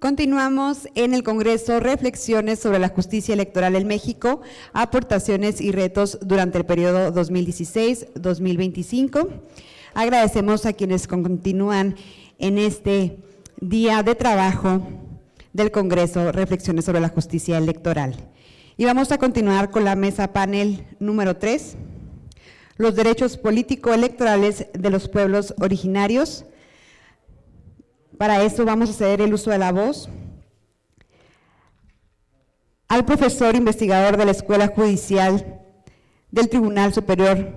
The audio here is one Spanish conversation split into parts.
Continuamos en el Congreso Reflexiones sobre la Justicia Electoral en México, aportaciones y retos durante el periodo 2016-2025. Agradecemos a quienes continúan en este día de trabajo del Congreso Reflexiones sobre la Justicia Electoral. Y vamos a continuar con la mesa panel número 3, los derechos político-electorales de los pueblos originarios. Para eso vamos a ceder el uso de la voz al profesor investigador de la Escuela Judicial del Tribunal Superior,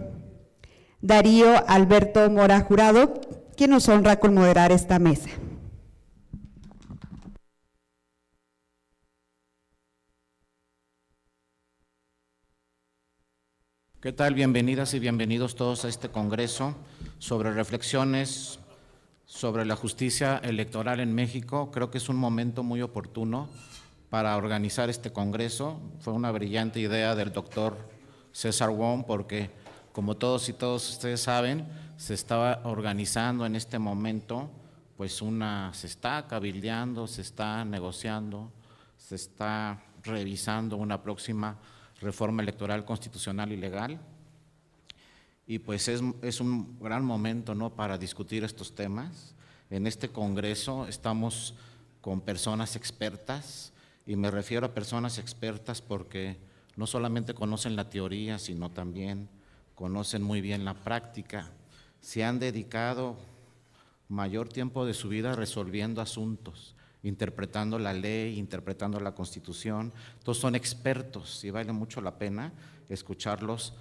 Darío Alberto Mora Jurado, quien nos honra con moderar esta mesa. ¿Qué tal? Bienvenidas y bienvenidos todos a este congreso sobre reflexiones sobre la justicia electoral en México. Creo que es un momento muy oportuno para organizar este congreso. Fue una brillante idea del doctor César Wong, porque como todos y todos ustedes saben, se estaba organizando en este momento, pues se está cabildeando, se está negociando, se está revisando una próxima reforma electoral constitucional y legal. Y pues es un gran momento, ¿no?, para discutir estos temas. En este congreso estamos con personas expertas, y me refiero a personas expertas porque no solamente conocen la teoría, sino también conocen muy bien la práctica. Se han dedicado mayor tiempo de su vida resolviendo asuntos, interpretando la ley, interpretando la Constitución. Todos son expertos y vale mucho la pena escucharlos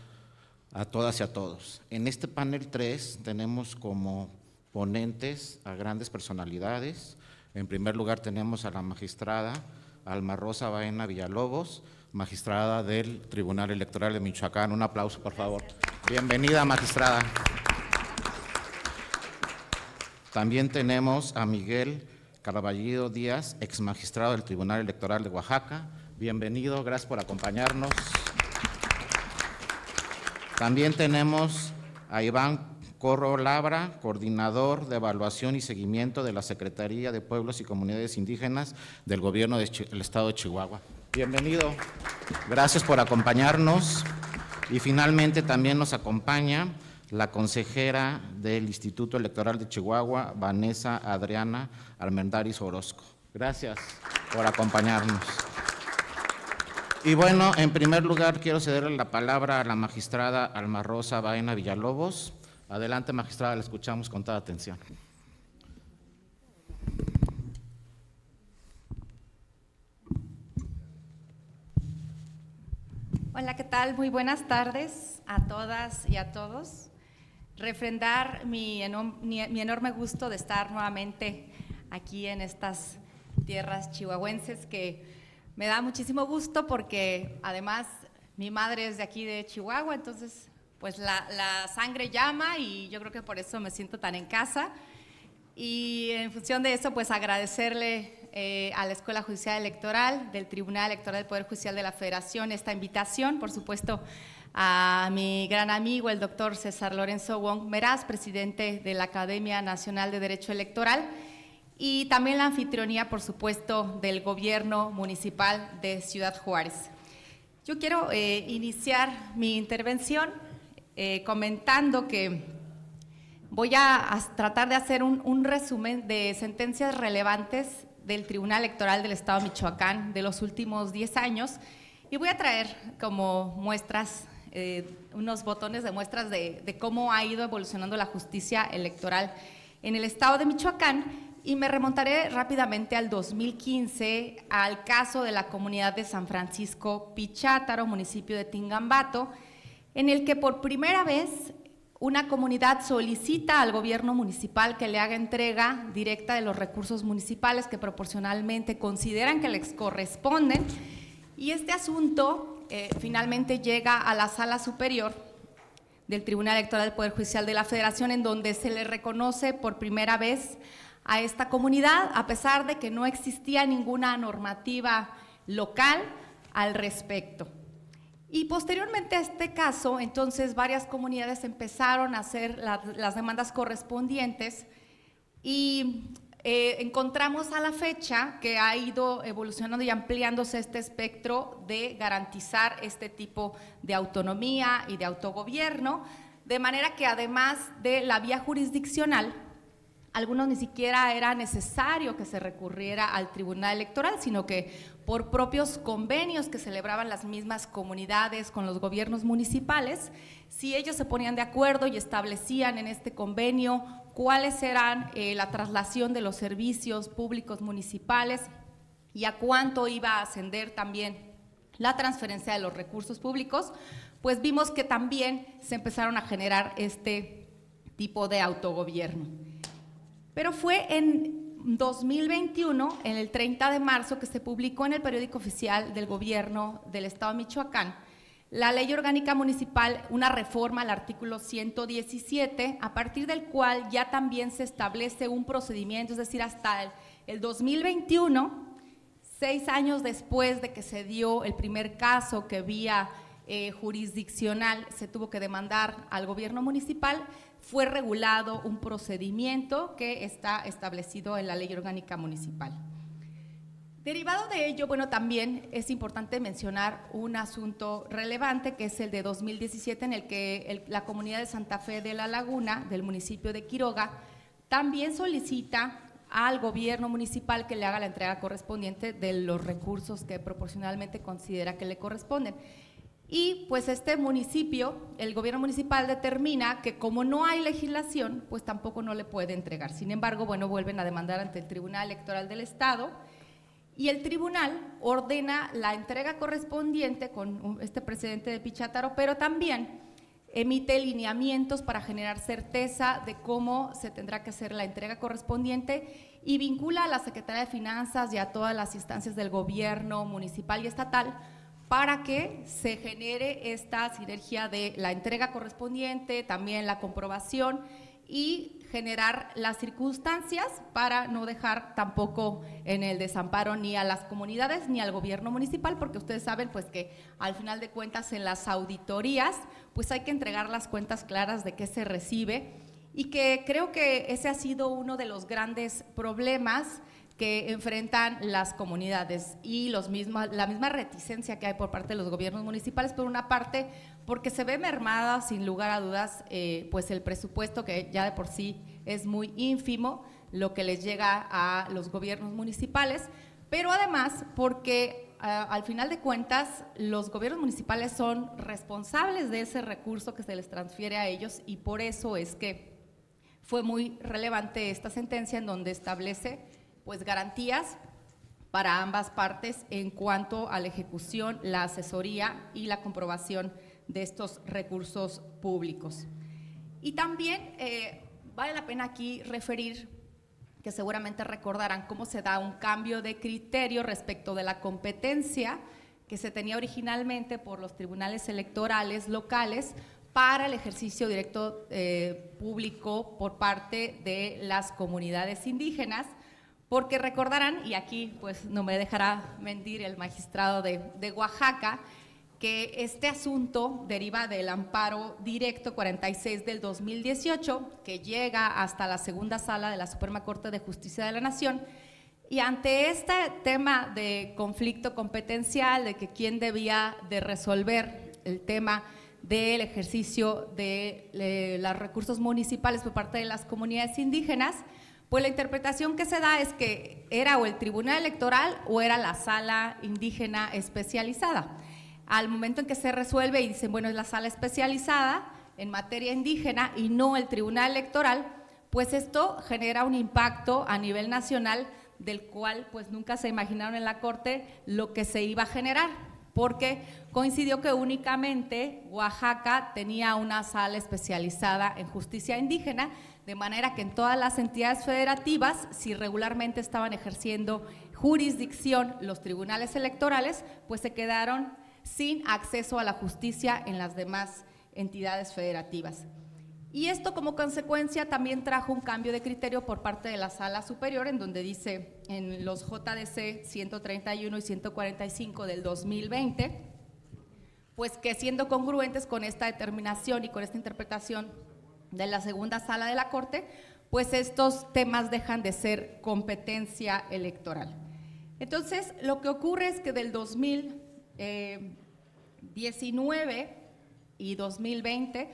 a todas y a todos. En este panel 3 tenemos como ponentes a grandes personalidades. En primer lugar tenemos a la magistrada Alma Rosa Baena Villalobos, magistrada del Tribunal Electoral de Michoacán. Un aplauso, por favor. Bienvenida, magistrada. También tenemos a Miguel Caraballo Díaz, ex magistrado del Tribunal Electoral de Oaxaca. Bienvenido, gracias por acompañarnos. También tenemos a Iván Corro Labra, coordinador de evaluación y seguimiento de la Secretaría de Pueblos y Comunidades Indígenas del Gobierno del Estado de Chihuahua. Bienvenido, gracias por acompañarnos. Y finalmente también nos acompaña la consejera del Instituto Electoral de Chihuahua, Vanessa Adriana Armendáriz Orozco. Gracias por acompañarnos. Y bueno, en primer lugar quiero cederle la palabra a la magistrada Alma Rosa Baena Villalobos. Adelante, magistrada, la escuchamos con toda atención. Hola, ¿qué tal? Muy buenas tardes a todas y a todos. Refrendar mi enorme gusto de estar nuevamente aquí en estas tierras chihuahuenses, que me da muchísimo gusto porque además mi madre es de aquí de Chihuahua, entonces pues la sangre llama y yo creo que por eso me siento tan en casa. Y en función de eso, pues agradecerle a la Escuela Judicial Electoral del Tribunal Electoral del Poder Judicial de la Federación esta invitación, por supuesto a mi gran amigo el doctor César Lorenzo Wong Meraz, presidente de la Academia Nacional de Derecho Electoral, y también la anfitrionía, por supuesto, del Gobierno Municipal de Ciudad Juárez. Yo quiero iniciar mi intervención comentando que voy a tratar de hacer un resumen de sentencias relevantes del Tribunal Electoral del Estado de Michoacán de los últimos 10 años, y voy a traer como muestras, unos botones de muestras de cómo ha ido evolucionando la justicia electoral en el Estado de Michoacán. Y me remontaré rápidamente al 2015, al caso de la comunidad de San Francisco Pichátaro, municipio de Tingambato, en el que por primera vez una comunidad solicita al gobierno municipal que le haga entrega directa de los recursos municipales que proporcionalmente consideran que les corresponden, y este asunto finalmente llega a la Sala Superior del Tribunal Electoral del Poder Judicial de la Federación, en donde se le reconoce por primera vez a esta comunidad, a pesar de que no existía ninguna normativa local al respecto. Y posteriormente a este caso, entonces varias comunidades empezaron a hacer las demandas correspondientes, y encontramos a la fecha que ha ido evolucionando y ampliándose este espectro de garantizar este tipo de autonomía y de autogobierno, de manera que además de la vía jurisdiccional, algunos ni siquiera era necesario que se recurriera al Tribunal Electoral, sino que por propios convenios que celebraban las mismas comunidades con los gobiernos municipales, si ellos se ponían de acuerdo y establecían en este convenio cuáles eran la traslación de los servicios públicos municipales y a cuánto iba a ascender también la transferencia de los recursos públicos, pues vimos que también se empezaron a generar este tipo de autogobierno. Pero fue en 2021, en el 30 de marzo, que se publicó en el periódico oficial del gobierno del Estado de Michoacán la Ley Orgánica Municipal, una reforma al artículo 117, a partir del cual ya también se establece un procedimiento, es decir, hasta el 2021, 6 años después de que se dio el primer caso que vía jurisdiccional se tuvo que demandar al gobierno municipal, fue regulado un procedimiento que está establecido en la Ley Orgánica Municipal. Derivado de ello, bueno, también es importante mencionar un asunto relevante que es el de 2017, en el que la comunidad de Santa Fe de la Laguna, del municipio de Quiroga, también solicita al gobierno municipal que le haga la entrega correspondiente de los recursos que proporcionalmente considera que le corresponden. Y pues este municipio, el gobierno municipal determina que como no hay legislación, pues tampoco no le puede entregar. Sin embargo, bueno, vuelven a demandar ante el Tribunal Electoral del Estado y el tribunal ordena la entrega correspondiente con este precedente de Pichátaro, pero también emite lineamientos para generar certeza de cómo se tendrá que hacer la entrega correspondiente y vincula a la Secretaría de Finanzas y a todas las instancias del gobierno municipal y estatal para que se genere esta sinergia de la entrega correspondiente, también la comprobación y generar las circunstancias para no dejar tampoco en el desamparo ni a las comunidades ni al gobierno municipal, porque ustedes saben pues que al final de cuentas en las auditorías pues hay que entregar las cuentas claras de qué se recibe y que creo que ese ha sido uno de los grandes problemas que enfrentan las comunidades y la misma reticencia que hay por parte de los gobiernos municipales, por una parte porque se ve mermada sin lugar a dudas pues el presupuesto que ya de por sí es muy ínfimo, lo que les llega a los gobiernos municipales, pero además porque al final de cuentas los gobiernos municipales son responsables de ese recurso que se les transfiere a ellos y por eso es que fue muy relevante esta sentencia en donde establece pues garantías para ambas partes en cuanto a la ejecución, la asesoría y la comprobación de estos recursos públicos. Y también vale la pena aquí referir que seguramente recordarán cómo se da un cambio de criterio respecto de la competencia que se tenía originalmente por los tribunales electorales locales para el ejercicio directo público por parte de las comunidades indígenas, porque recordarán, y aquí pues no me dejará mentir el magistrado de Oaxaca, que este asunto deriva del amparo directo 46 del 2018, que llega hasta la segunda sala de la Suprema Corte de Justicia de la Nación, y ante este tema de conflicto competencial, de que quién debía de resolver el tema del ejercicio de los recursos municipales por parte de las comunidades indígenas, pues la interpretación que se da es que era o el Tribunal Electoral o era la Sala Indígena Especializada. Al momento en que se resuelve y dicen, bueno, es la Sala Especializada en materia indígena y no el Tribunal Electoral, pues esto genera un impacto a nivel nacional del cual pues nunca se imaginaron en la Corte lo que se iba a generar, porque coincidió que únicamente Oaxaca tenía una sala especializada en justicia indígena, de manera que en todas las entidades federativas, si regularmente estaban ejerciendo jurisdicción los tribunales electorales, pues se quedaron sin acceso a la justicia en las demás entidades federativas. Y esto como consecuencia también trajo un cambio de criterio por parte de la Sala Superior, en donde dice en los JDC 131 y 145 del 2020, pues que siendo congruentes con esta determinación y con esta interpretación de la segunda sala de la Corte, pues estos temas dejan de ser competencia electoral. Entonces, lo que ocurre es que del 2019 y 2020,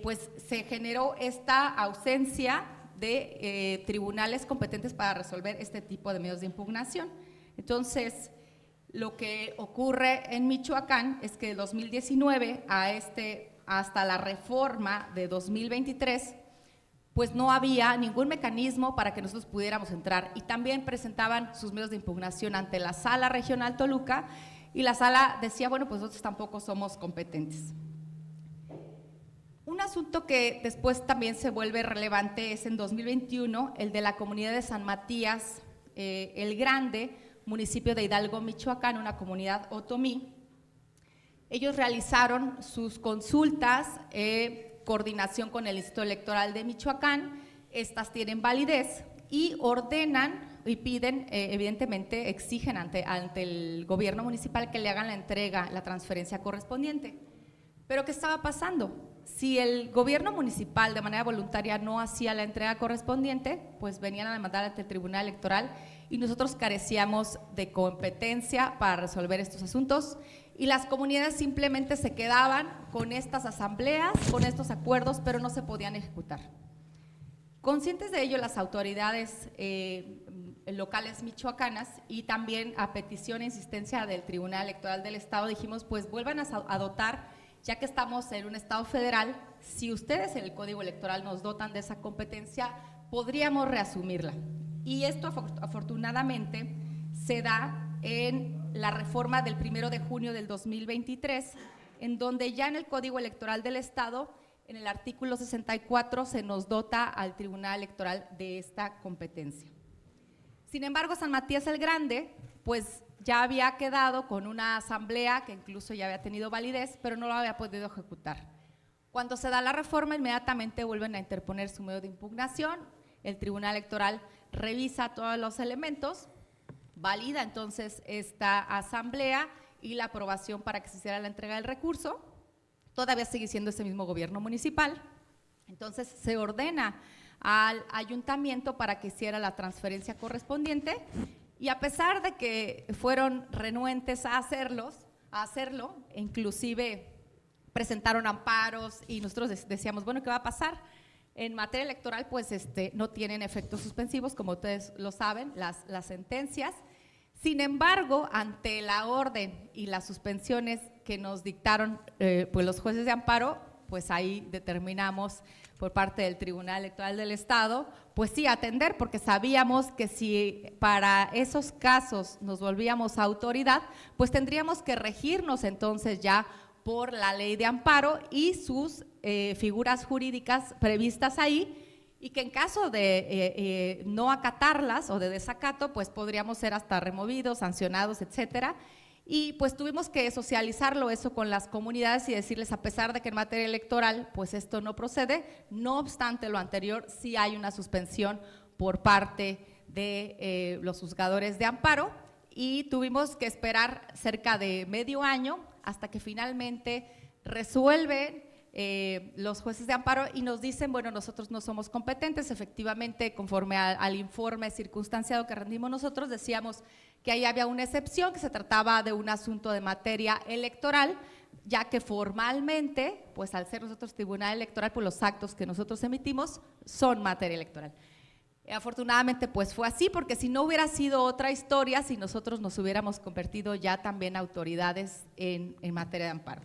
pues se generó esta ausencia de tribunales competentes para resolver este tipo de medios de impugnación. Entonces, lo que ocurre en Michoacán es que de 2019 hasta la reforma de 2023, pues no había ningún mecanismo para que nosotros pudiéramos entrar, y también presentaban sus medios de impugnación ante la Sala Regional Toluca, y la sala decía, bueno, pues nosotros tampoco somos competentes. Un asunto que después también se vuelve relevante es en 2021, el de la comunidad de San Matías el Grande, municipio de Hidalgo, Michoacán, una comunidad otomí. Ellos realizaron sus consultas, coordinación con el Instituto Electoral de Michoacán, estas tienen validez y ordenan y piden, evidentemente exigen ante el gobierno municipal que le hagan la entrega, la transferencia correspondiente. Pero ¿qué estaba pasando? Si el gobierno municipal de manera voluntaria no hacía la entrega correspondiente, pues venían a demandar ante el Tribunal Electoral y nosotros carecíamos de competencia para resolver estos asuntos, y las comunidades simplemente se quedaban con estas asambleas, con estos acuerdos, pero no se podían ejecutar. Conscientes de ello, las autoridades locales michoacanas, y también a petición e insistencia del Tribunal Electoral del Estado, dijimos, pues vuelvan a dotar, ya que estamos en un Estado federal, si ustedes en el Código Electoral nos dotan de esa competencia, podríamos reasumirla. Y esto afortunadamente se da en la reforma del 1 de junio del 2023, en donde ya en el Código Electoral del Estado, en el artículo 64, se nos dota al Tribunal Electoral de esta competencia. Sin embargo, San Matías el Grande, pues ya había quedado con una asamblea que incluso ya había tenido validez, pero no lo había podido ejecutar. Cuando se da la reforma, inmediatamente vuelven a interponer su medio de impugnación, el Tribunal Electoral revisa todos los elementos, valida entonces esta asamblea y la aprobación para que se hiciera la entrega del recurso. Todavía sigue siendo ese mismo gobierno municipal, entonces se ordena al ayuntamiento para que hiciera la transferencia correspondiente, y a pesar de que fueron renuentes a hacerlo, inclusive presentaron amparos y nosotros decíamos, bueno, ¿qué va a pasar? En materia electoral, pues no tienen efectos suspensivos, como ustedes lo saben, las sentencias. Sin embargo, ante la orden y las suspensiones que nos dictaron pues los jueces de amparo, pues ahí determinamos por parte del Tribunal Electoral del Estado, pues sí, atender, porque sabíamos que si para esos casos nos volvíamos autoridad, pues tendríamos que regirnos entonces ya por la ley de amparo y sus figuras jurídicas previstas ahí, y que en caso de no acatarlas o de desacato, pues podríamos ser hasta removidos, sancionados, etcétera. Y pues tuvimos que socializarlo eso con las comunidades y decirles, a pesar de que en materia electoral pues esto no procede, no obstante lo anterior, sí hay una suspensión por parte de los juzgadores de amparo, y tuvimos que esperar cerca de medio año hasta que finalmente resuelven los jueces de amparo y nos dicen, bueno, nosotros no somos competentes. Efectivamente, conforme al informe circunstanciado que rendimos nosotros, decíamos que ahí había una excepción, que se trataba de un asunto de materia electoral, ya que formalmente, pues al ser nosotros tribunal electoral, pues los actos que nosotros emitimos son materia electoral. Afortunadamente pues fue así, porque si no hubiera sido otra historia, si nosotros nos hubiéramos convertido ya también autoridades en materia de amparo.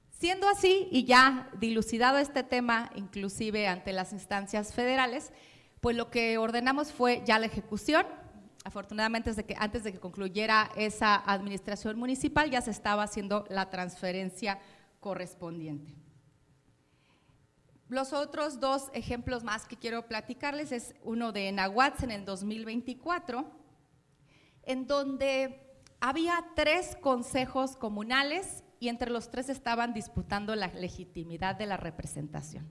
Siendo así, y ya dilucidado este tema, inclusive ante las instancias federales, pues lo que ordenamos fue ya la ejecución. Afortunadamente, antes de que concluyera esa administración municipal, ya se estaba haciendo la transferencia correspondiente. Los otros dos ejemplos más que quiero platicarles es uno de Nahuatl en el 2024, en donde había 3 consejos comunales y entre los 3 estaban disputando la legitimidad de la representación.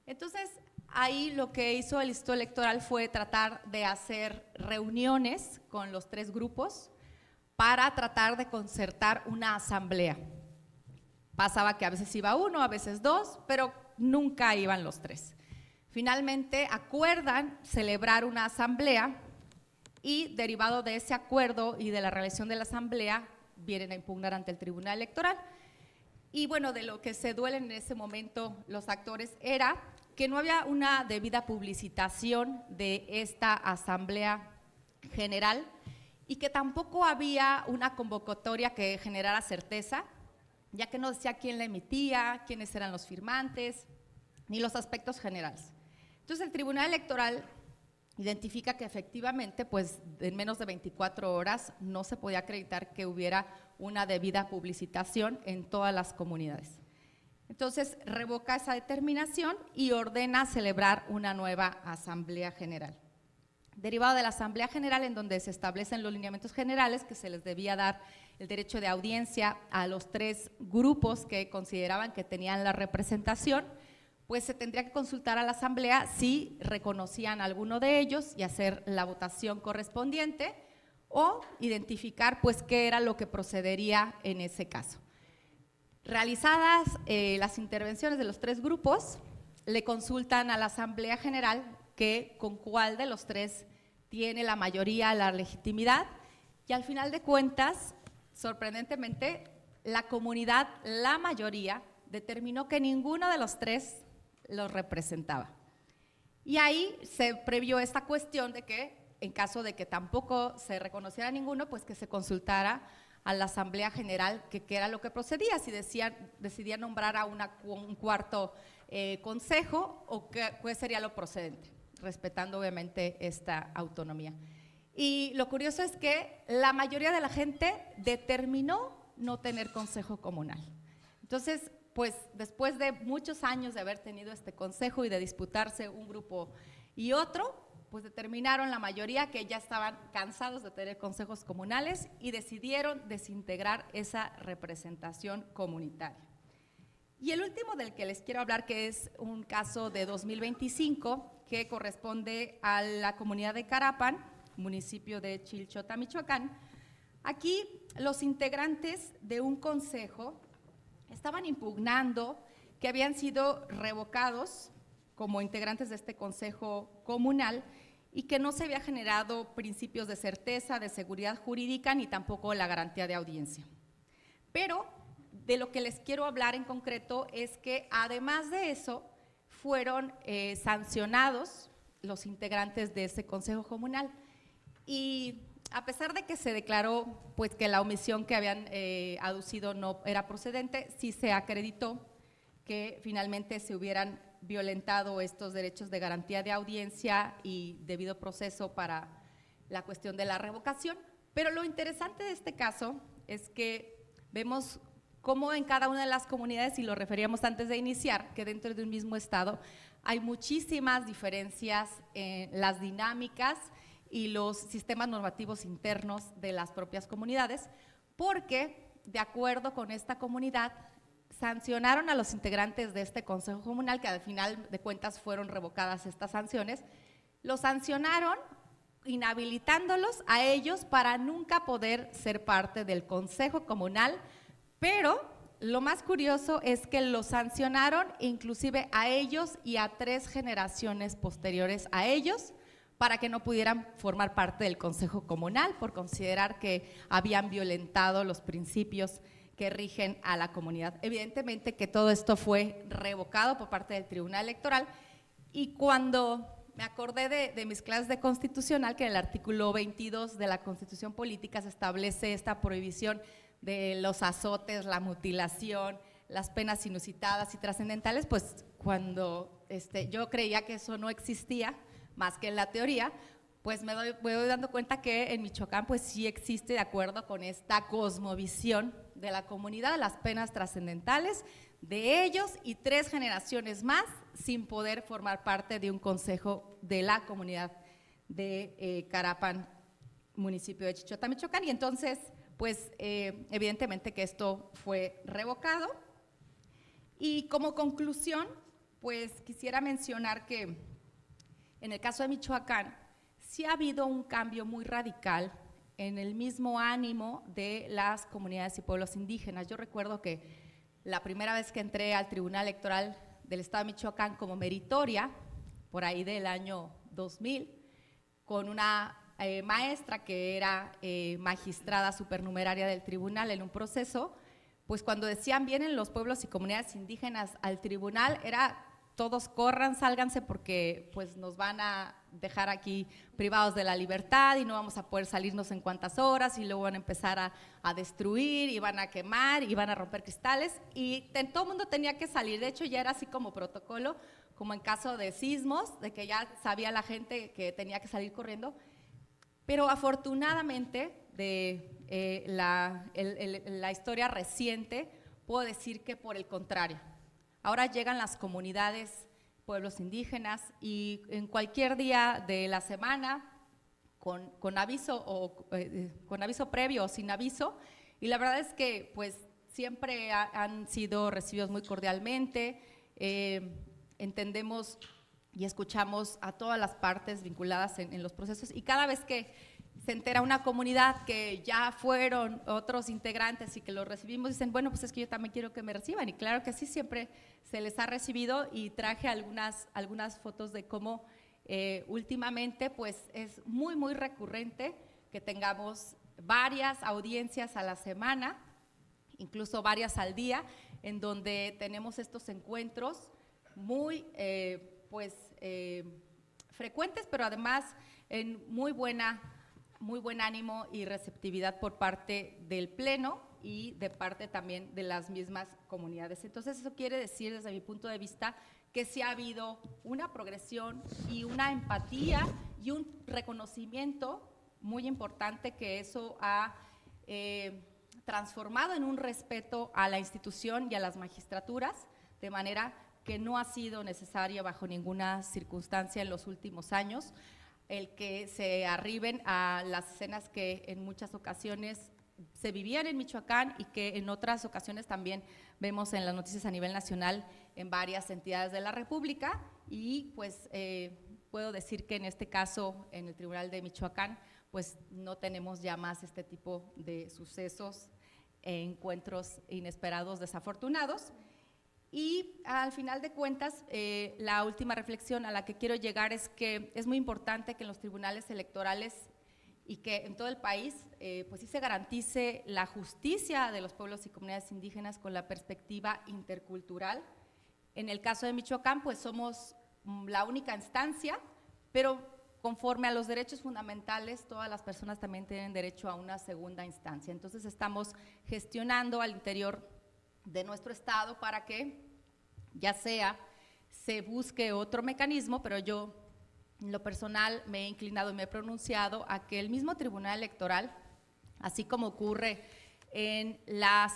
Entonces, ahí lo que hizo el Instituto Electoral fue tratar de hacer reuniones con los 3 grupos para tratar de concertar una asamblea. Pasaba que a veces iba uno, a veces 2, pero nunca iban los 3. Finalmente acuerdan celebrar una asamblea y derivado de ese acuerdo y de la realización de la asamblea vienen a impugnar ante el Tribunal Electoral. Y bueno, de lo que se duelen en ese momento los actores era que no había una debida publicitación de esta asamblea general y que tampoco había una convocatoria que generara certeza, ya que no decía quién la emitía, quiénes eran los firmantes, ni los aspectos generales. Entonces el Tribunal Electoral identifica que efectivamente, pues en menos de 24 horas no se podía acreditar que hubiera una debida publicitación en todas las comunidades. Entonces revoca esa determinación y ordena celebrar una nueva Asamblea General. Derivado de la Asamblea General, en donde se establecen los lineamientos generales, que se les debía dar el derecho de audiencia a los 3 grupos que consideraban que tenían la representación, pues se tendría que consultar a la asamblea si reconocían a alguno de ellos y hacer la votación correspondiente o identificar pues qué era lo que procedería en ese caso. Realizadas las intervenciones de los 3 grupos, le consultan a la asamblea general que con cuál de los 3 tiene la mayoría, la legitimidad, y al final de cuentas, sorprendentemente, la comunidad, la mayoría, determinó que ninguno de los 3 los representaba. Y ahí se previó esta cuestión de que en caso de que tampoco se reconociera ninguno, pues que se consultara a la Asamblea General que qué era lo que procedía, si decidía nombrar a un cuarto consejo o qué sería lo procedente, respetando obviamente esta autonomía. Y lo curioso es que la mayoría de la gente determinó no tener consejo comunal. Entonces, pues después de muchos años de haber tenido este consejo y de disputarse un grupo y otro, pues determinaron la mayoría que ya estaban cansados de tener consejos comunales y decidieron desintegrar esa representación comunitaria. Y el último del que les quiero hablar, que es un caso de 2025, que corresponde a la comunidad de Carapan, municipio de Chilchota, Michoacán. Aquí los integrantes de un consejo estaban impugnando que habían sido revocados como integrantes de este consejo comunal y que no se había generado principios de certeza, de seguridad jurídica, ni tampoco la garantía de audiencia. Pero de lo que les quiero hablar en concreto es que además de eso fueron sancionados los integrantes de ese consejo comunal y a pesar de que se declaró pues que la omisión que habían aducido no era procedente, sí se acreditó que finalmente se hubieran violentado estos derechos de garantía de audiencia y debido proceso para la cuestión de la revocación. Pero lo interesante de este caso es que vemos cómo en cada una de las comunidades, y lo referíamos antes de iniciar, que dentro de un mismo estado hay muchísimas diferencias en las dinámicas y los sistemas normativos internos de las propias comunidades, porque de acuerdo con esta comunidad sancionaron a los integrantes de este consejo comunal, que al final de cuentas fueron revocadas estas sanciones, los sancionaron inhabilitándolos a ellos para nunca poder ser parte del consejo comunal, pero lo más curioso es que los sancionaron inclusive a ellos y a 3 generaciones posteriores a ellos, para que no pudieran formar parte del consejo comunal por considerar que habían violentado los principios que rigen a la comunidad. Evidentemente que todo esto fue revocado por parte del Tribunal Electoral y cuando me acordé de mis clases de constitucional, que en el artículo 22 de la Constitución Política se establece esta prohibición de los azotes, la mutilación, las penas inusitadas y trascendentales, pues cuando yo creía que eso no existía, más que en la teoría, pues me voy dando cuenta que en Michoacán pues sí existe, de acuerdo con esta cosmovisión de la comunidad, las penas trascendentales de ellos y 3 generaciones más sin poder formar parte de un consejo de la comunidad de Carapan, municipio de Chilchota, Michoacán. Y entonces, pues evidentemente que esto fue revocado. Y como conclusión, pues quisiera mencionar que en el caso de Michoacán, sí ha habido un cambio muy radical en el mismo ánimo de las comunidades y pueblos indígenas. Yo recuerdo que la primera vez que entré al Tribunal Electoral del Estado de Michoacán como meritoria, por ahí del año 2000, con una maestra que era magistrada supernumeraria del tribunal en un proceso. Pues cuando decían vienen los pueblos y comunidades indígenas al tribunal, era todos corran, sálganse porque pues nos van a dejar aquí privados de la libertad y no vamos a poder salirnos en cuantas horas y luego van a empezar a destruir y van a quemar y van a romper cristales y todo el mundo tenía que salir. De hecho ya era así como protocolo, como en caso de sismos, de que ya sabía la gente que tenía que salir corriendo, pero afortunadamente de la historia reciente, puedo decir que por el contrario, ahora llegan las comunidades, pueblos indígenas y en cualquier día de la semana, con aviso previo o sin aviso, y la verdad es que pues siempre han sido recibidos muy cordialmente, entendemos y escuchamos a todas las partes vinculadas en los procesos y cada vez que se entera una comunidad que ya fueron otros integrantes y que los recibimos, dicen, bueno, pues es que yo también quiero que me reciban. Y claro que sí, siempre se les ha recibido y traje algunas fotos de cómo últimamente pues es muy recurrente que tengamos varias audiencias a la semana, incluso varias al día, en donde tenemos estos encuentros muy frecuentes, pero además en muy buen ánimo y receptividad por parte del Pleno y de parte también de las mismas comunidades. Entonces, eso quiere decir, desde mi punto de vista, que sí ha habido una progresión y una empatía y un reconocimiento muy importante que eso ha transformado en un respeto a la institución y a las magistraturas, de manera que no ha sido necesario bajo ninguna circunstancia en los últimos años el que se arriben a las escenas que en muchas ocasiones se vivían en Michoacán y que en otras ocasiones también vemos en las noticias a nivel nacional en varias entidades de la República y pues puedo decir que en este caso en el Tribunal de Michoacán pues no tenemos ya más este tipo de sucesos e encuentros inesperados, desafortunados. Y al final de cuentas, la última reflexión a la que quiero llegar es que es muy importante que en los tribunales electorales y que en todo el país pues sí se garantice la justicia de los pueblos y comunidades indígenas con la perspectiva intercultural. En el caso de Michoacán, pues somos la única instancia, pero conforme a los derechos fundamentales, todas las personas también tienen derecho a una segunda instancia. Entonces estamos gestionando al interior de nuestro estado para que ya sea se busque otro mecanismo, pero yo en lo personal me he inclinado y me he pronunciado a que el mismo Tribunal Electoral, así como ocurre en la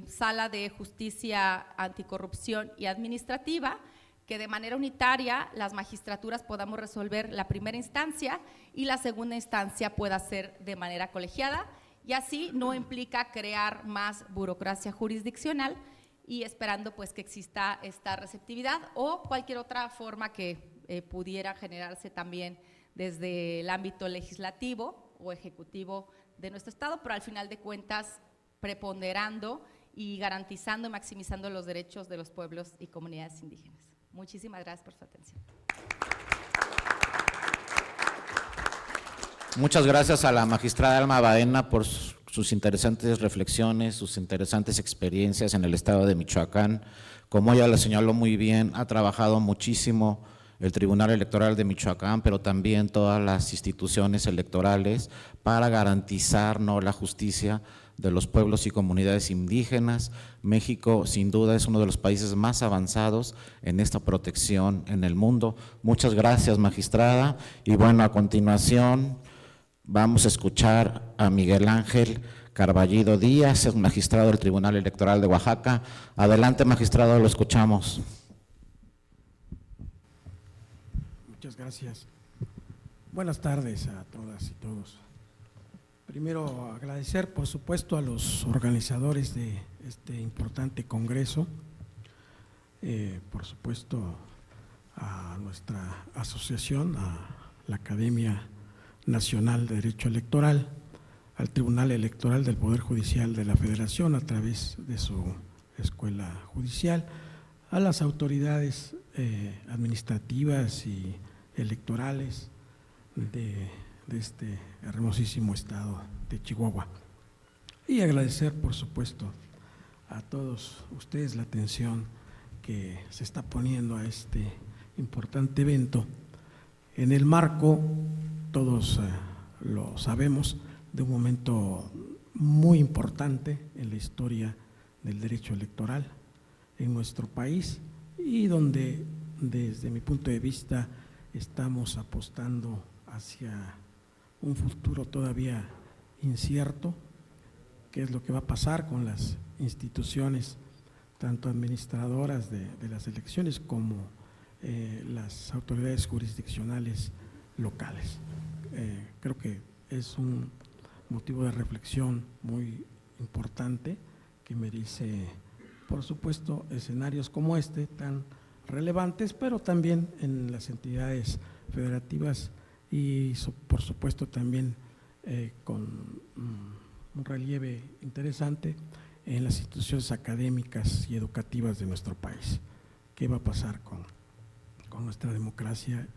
Sala de Justicia Anticorrupción y Administrativa, que de manera unitaria las magistraturas podamos resolver la primera instancia y la segunda instancia pueda ser de manera colegiada, y así no implica crear más burocracia jurisdiccional y esperando pues que exista esta receptividad o cualquier otra forma que pudiera generarse también desde el ámbito legislativo o ejecutivo de nuestro estado, pero al final de cuentas preponderando y garantizando y maximizando los derechos de los pueblos y comunidades indígenas. Muchísimas gracias por su atención. Muchas gracias a la magistrada Alma Baena por sus interesantes reflexiones, sus interesantes experiencias en el estado de Michoacán. Como ella lo señaló muy bien, ha trabajado muchísimo el Tribunal Electoral de Michoacán, pero también todas las instituciones electorales para garantizar la justicia de los pueblos y comunidades indígenas. México, sin duda, es uno de los países más avanzados en esta protección en el mundo. Muchas gracias, magistrada. Y bueno, a continuación vamos a escuchar a Miguel Ángel Carballido Díaz, es magistrado del Tribunal Electoral de Oaxaca. Adelante, magistrado, lo escuchamos. Muchas gracias. Buenas tardes a todas y todos. Primero, agradecer, por supuesto, a los organizadores de este importante congreso, por supuesto, a nuestra asociación, a la Academia Nacional de Derecho Electoral, al Tribunal Electoral del Poder Judicial de la Federación a través de su escuela judicial, a las autoridades administrativas y electorales de este hermosísimo estado de Chihuahua. Y agradecer, por supuesto, a todos ustedes la atención que se está poniendo a este importante evento en el marco, todos lo sabemos, de un momento muy importante en la historia del derecho electoral en nuestro país y donde, desde mi punto de vista, estamos apostando hacia un futuro todavía incierto, qué es lo que va a pasar con las instituciones, tanto administradoras de las elecciones como las autoridades jurisdiccionales locales. Creo que es un motivo de reflexión muy importante que merece, por supuesto, escenarios como este tan relevantes, pero también en las entidades federativas y por supuesto también con un relieve interesante en las instituciones académicas y educativas de nuestro país. ¿Qué va a pasar con nuestra democracia,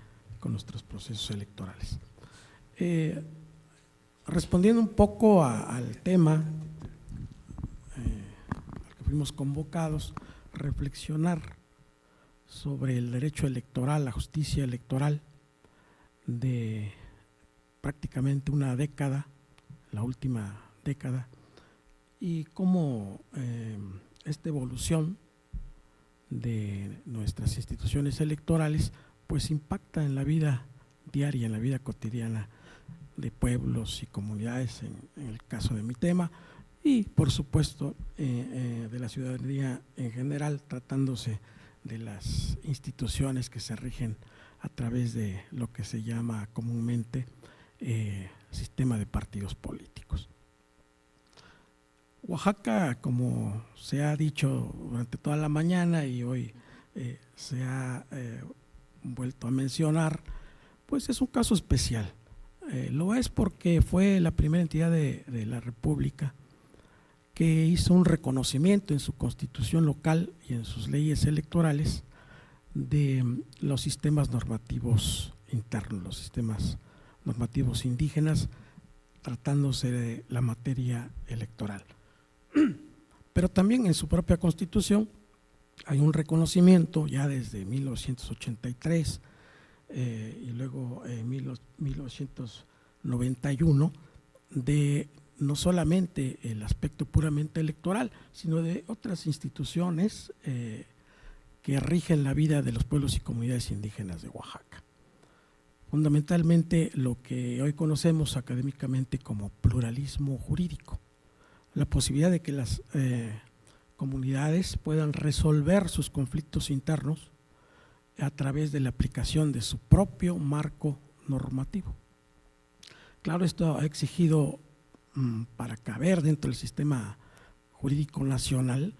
con nuestros procesos electorales? Respondiendo un poco al tema al que fuimos convocados, reflexionar sobre el derecho electoral, la justicia electoral de prácticamente una década, la última década, y cómo esta evolución de nuestras instituciones electorales pues impacta en la vida diaria, en la vida cotidiana de pueblos y comunidades, en el caso de mi tema, y por supuesto de la ciudadanía en general, tratándose de las instituciones que se rigen a través de lo que se llama comúnmente sistema de partidos políticos. Oaxaca, como se ha dicho durante toda la mañana y hoy se ha vuelto a mencionar, pues es un caso especial. Lo es porque fue la primera entidad de la República que hizo un reconocimiento en su constitución local y en sus leyes electorales de los sistemas normativos internos, los sistemas normativos indígenas, tratándose de la materia electoral. Pero también en su propia constitución hay un reconocimiento ya desde 1983 y luego en 1991 de no solamente el aspecto puramente electoral, sino de otras instituciones que rigen la vida de los pueblos y comunidades indígenas de Oaxaca. Fundamentalmente lo que hoy conocemos académicamente como pluralismo jurídico, la posibilidad de que las comunidades puedan resolver sus conflictos internos a través de la aplicación de su propio marco normativo. Claro, esto ha exigido, para caber dentro del sistema jurídico nacional,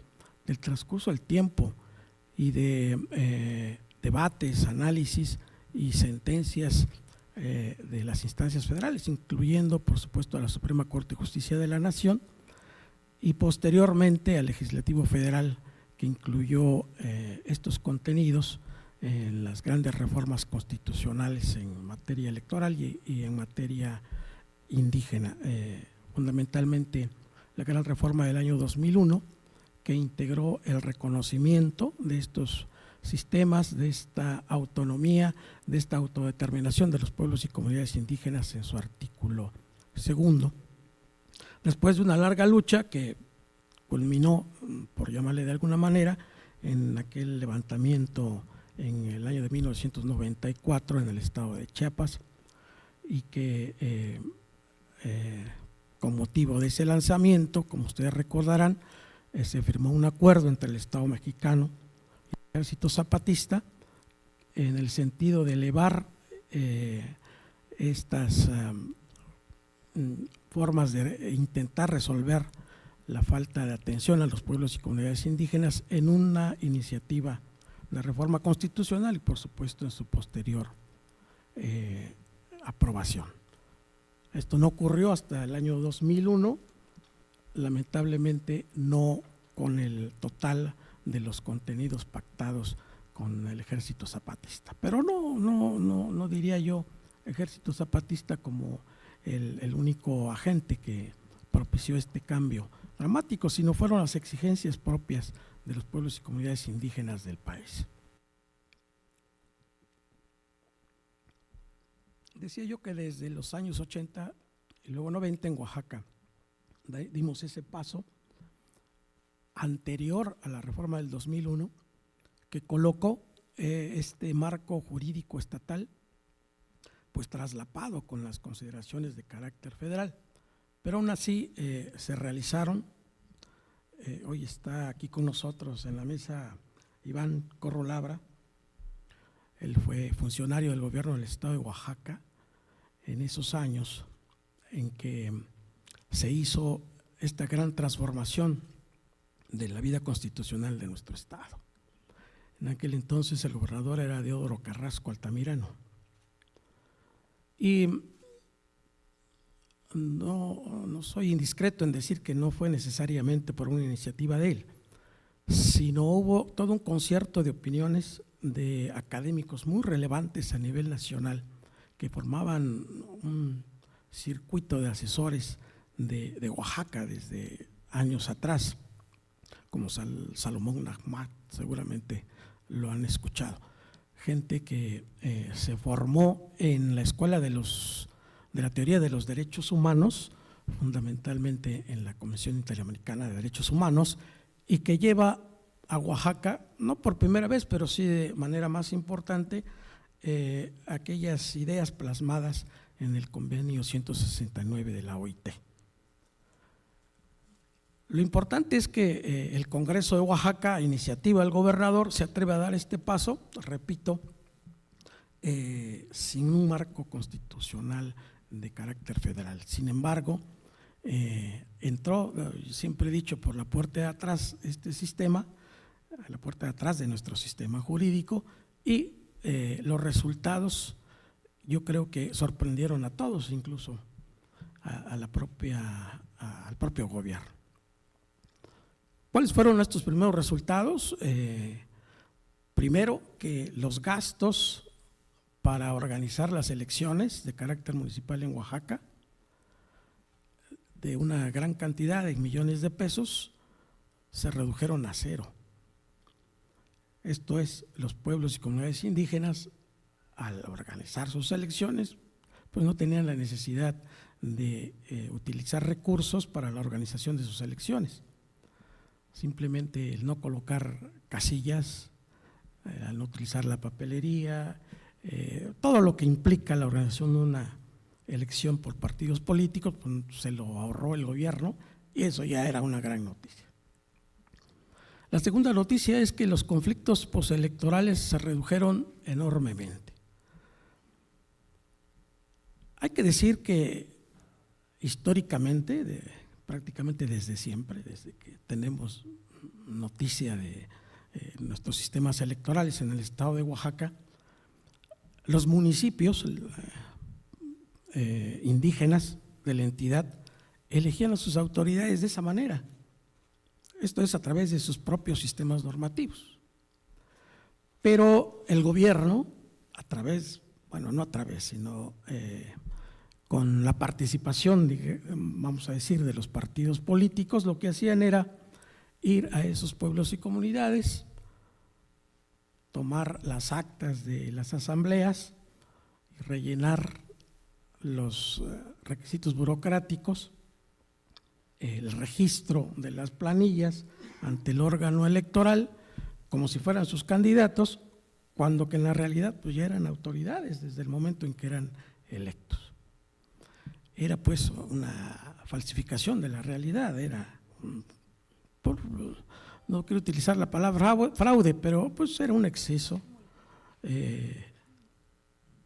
del transcurso del tiempo y de debates, análisis y sentencias de las instancias federales, incluyendo por supuesto a la Suprema Corte de Justicia de la Nación y posteriormente al Legislativo Federal, que incluyó estos contenidos en las grandes reformas constitucionales en materia electoral y en materia indígena, fundamentalmente la gran reforma del año 2001, que integró el reconocimiento de estos sistemas, de esta autonomía, de esta autodeterminación de los pueblos y comunidades indígenas en su artículo 2. Después de una larga lucha que culminó, por llamarle de alguna manera, en aquel levantamiento en el año de 1994 en el estado de Chiapas, y que con motivo de ese lanzamiento, como ustedes recordarán, se firmó un acuerdo entre el Estado mexicano y el Ejército Zapatista en el sentido de elevar estas formas de intentar resolver la falta de atención a los pueblos y comunidades indígenas en una iniciativa de reforma constitucional y por supuesto en su posterior aprobación. Esto no ocurrió hasta el año 2001, lamentablemente no con el total de los contenidos pactados con el Ejército Zapatista. Pero no diría yo Ejército Zapatista como el único agente que propició este cambio dramático, sino fueron las exigencias propias de los pueblos y comunidades indígenas del país. Decía yo que desde los años 80 y luego 90 en Oaxaca dimos ese paso anterior a la reforma del 2001 que colocó este marco jurídico estatal pues traslapado con las consideraciones de carácter federal, pero aún así se realizaron. Hoy está aquí con nosotros en la mesa Iván Corro Labra. Él fue funcionario del gobierno del estado de Oaxaca en esos años en que se hizo esta gran transformación de la vida constitucional de nuestro estado. En aquel entonces el gobernador era Deodoro Carrasco Altamirano. Y no soy indiscreto en decir que no fue necesariamente por una iniciativa de él, sino hubo todo un concierto de opiniones de académicos muy relevantes a nivel nacional que formaban un circuito de asesores de Oaxaca desde años atrás, como Salomón Nahmat, seguramente lo han escuchado. Gente que se formó en la escuela de la teoría de los derechos humanos, fundamentalmente en la Convención Interamericana de Derechos Humanos, y que lleva a Oaxaca, no por primera vez, pero sí de manera más importante, aquellas ideas plasmadas en el convenio 169 de la OIT. Lo importante es que el Congreso de Oaxaca, a iniciativa del gobernador, se atreve a dar este paso, repito, sin un marco constitucional de carácter federal. Sin embargo, entró, siempre he dicho, por la puerta de atrás este sistema, la puerta de atrás de nuestro sistema jurídico, y los resultados yo creo que sorprendieron a todos, incluso al propio gobierno. ¿Cuáles fueron nuestros primeros resultados? Primero, que los gastos para organizar las elecciones de carácter municipal en Oaxaca, de una gran cantidad de millones de pesos, se redujeron a cero. Esto es, los pueblos y comunidades indígenas, al organizar sus elecciones, pues no tenían la necesidad de utilizar recursos para la organización de sus elecciones. Simplemente el no colocar casillas, al no utilizar la papelería, todo lo que implica la organización de una elección por partidos políticos, pues se lo ahorró el gobierno y eso ya era una gran noticia. La segunda noticia es que los conflictos postelectorales se redujeron enormemente. Hay que decir que históricamente, prácticamente desde siempre, desde que tenemos noticia de nuestros sistemas electorales en el estado de Oaxaca, los municipios indígenas de la entidad elegían a sus autoridades de esa manera. Esto es a través de sus propios sistemas normativos. Pero el gobierno, sino con la participación, vamos a decir, de los partidos políticos, lo que hacían era ir a esos pueblos y comunidades, tomar las actas de las asambleas y rellenar los requisitos burocráticos, el registro de las planillas ante el órgano electoral como si fueran sus candidatos, cuando que en la realidad pues ya eran autoridades desde el momento en que eran electos. Era pues una falsificación de la realidad, no quiero utilizar la palabra fraude, pero pues era un exceso.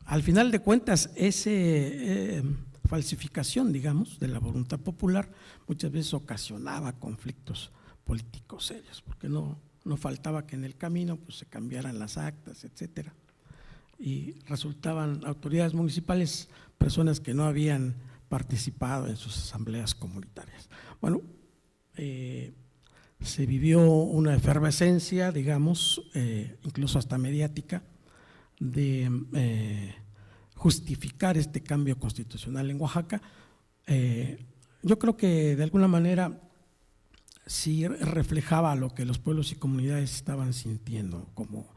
Al final de cuentas, esa falsificación, digamos, de la voluntad popular muchas veces ocasionaba conflictos políticos serios, porque no faltaba que en el camino pues se cambiaran las actas, etcétera, y resultaban autoridades municipales personas que no habían participado en sus asambleas comunitarias. Bueno, se vivió una efervescencia, digamos, incluso hasta mediática, de justificar este cambio constitucional en Oaxaca. Yo creo que de alguna manera sí reflejaba lo que los pueblos y comunidades estaban sintiendo, como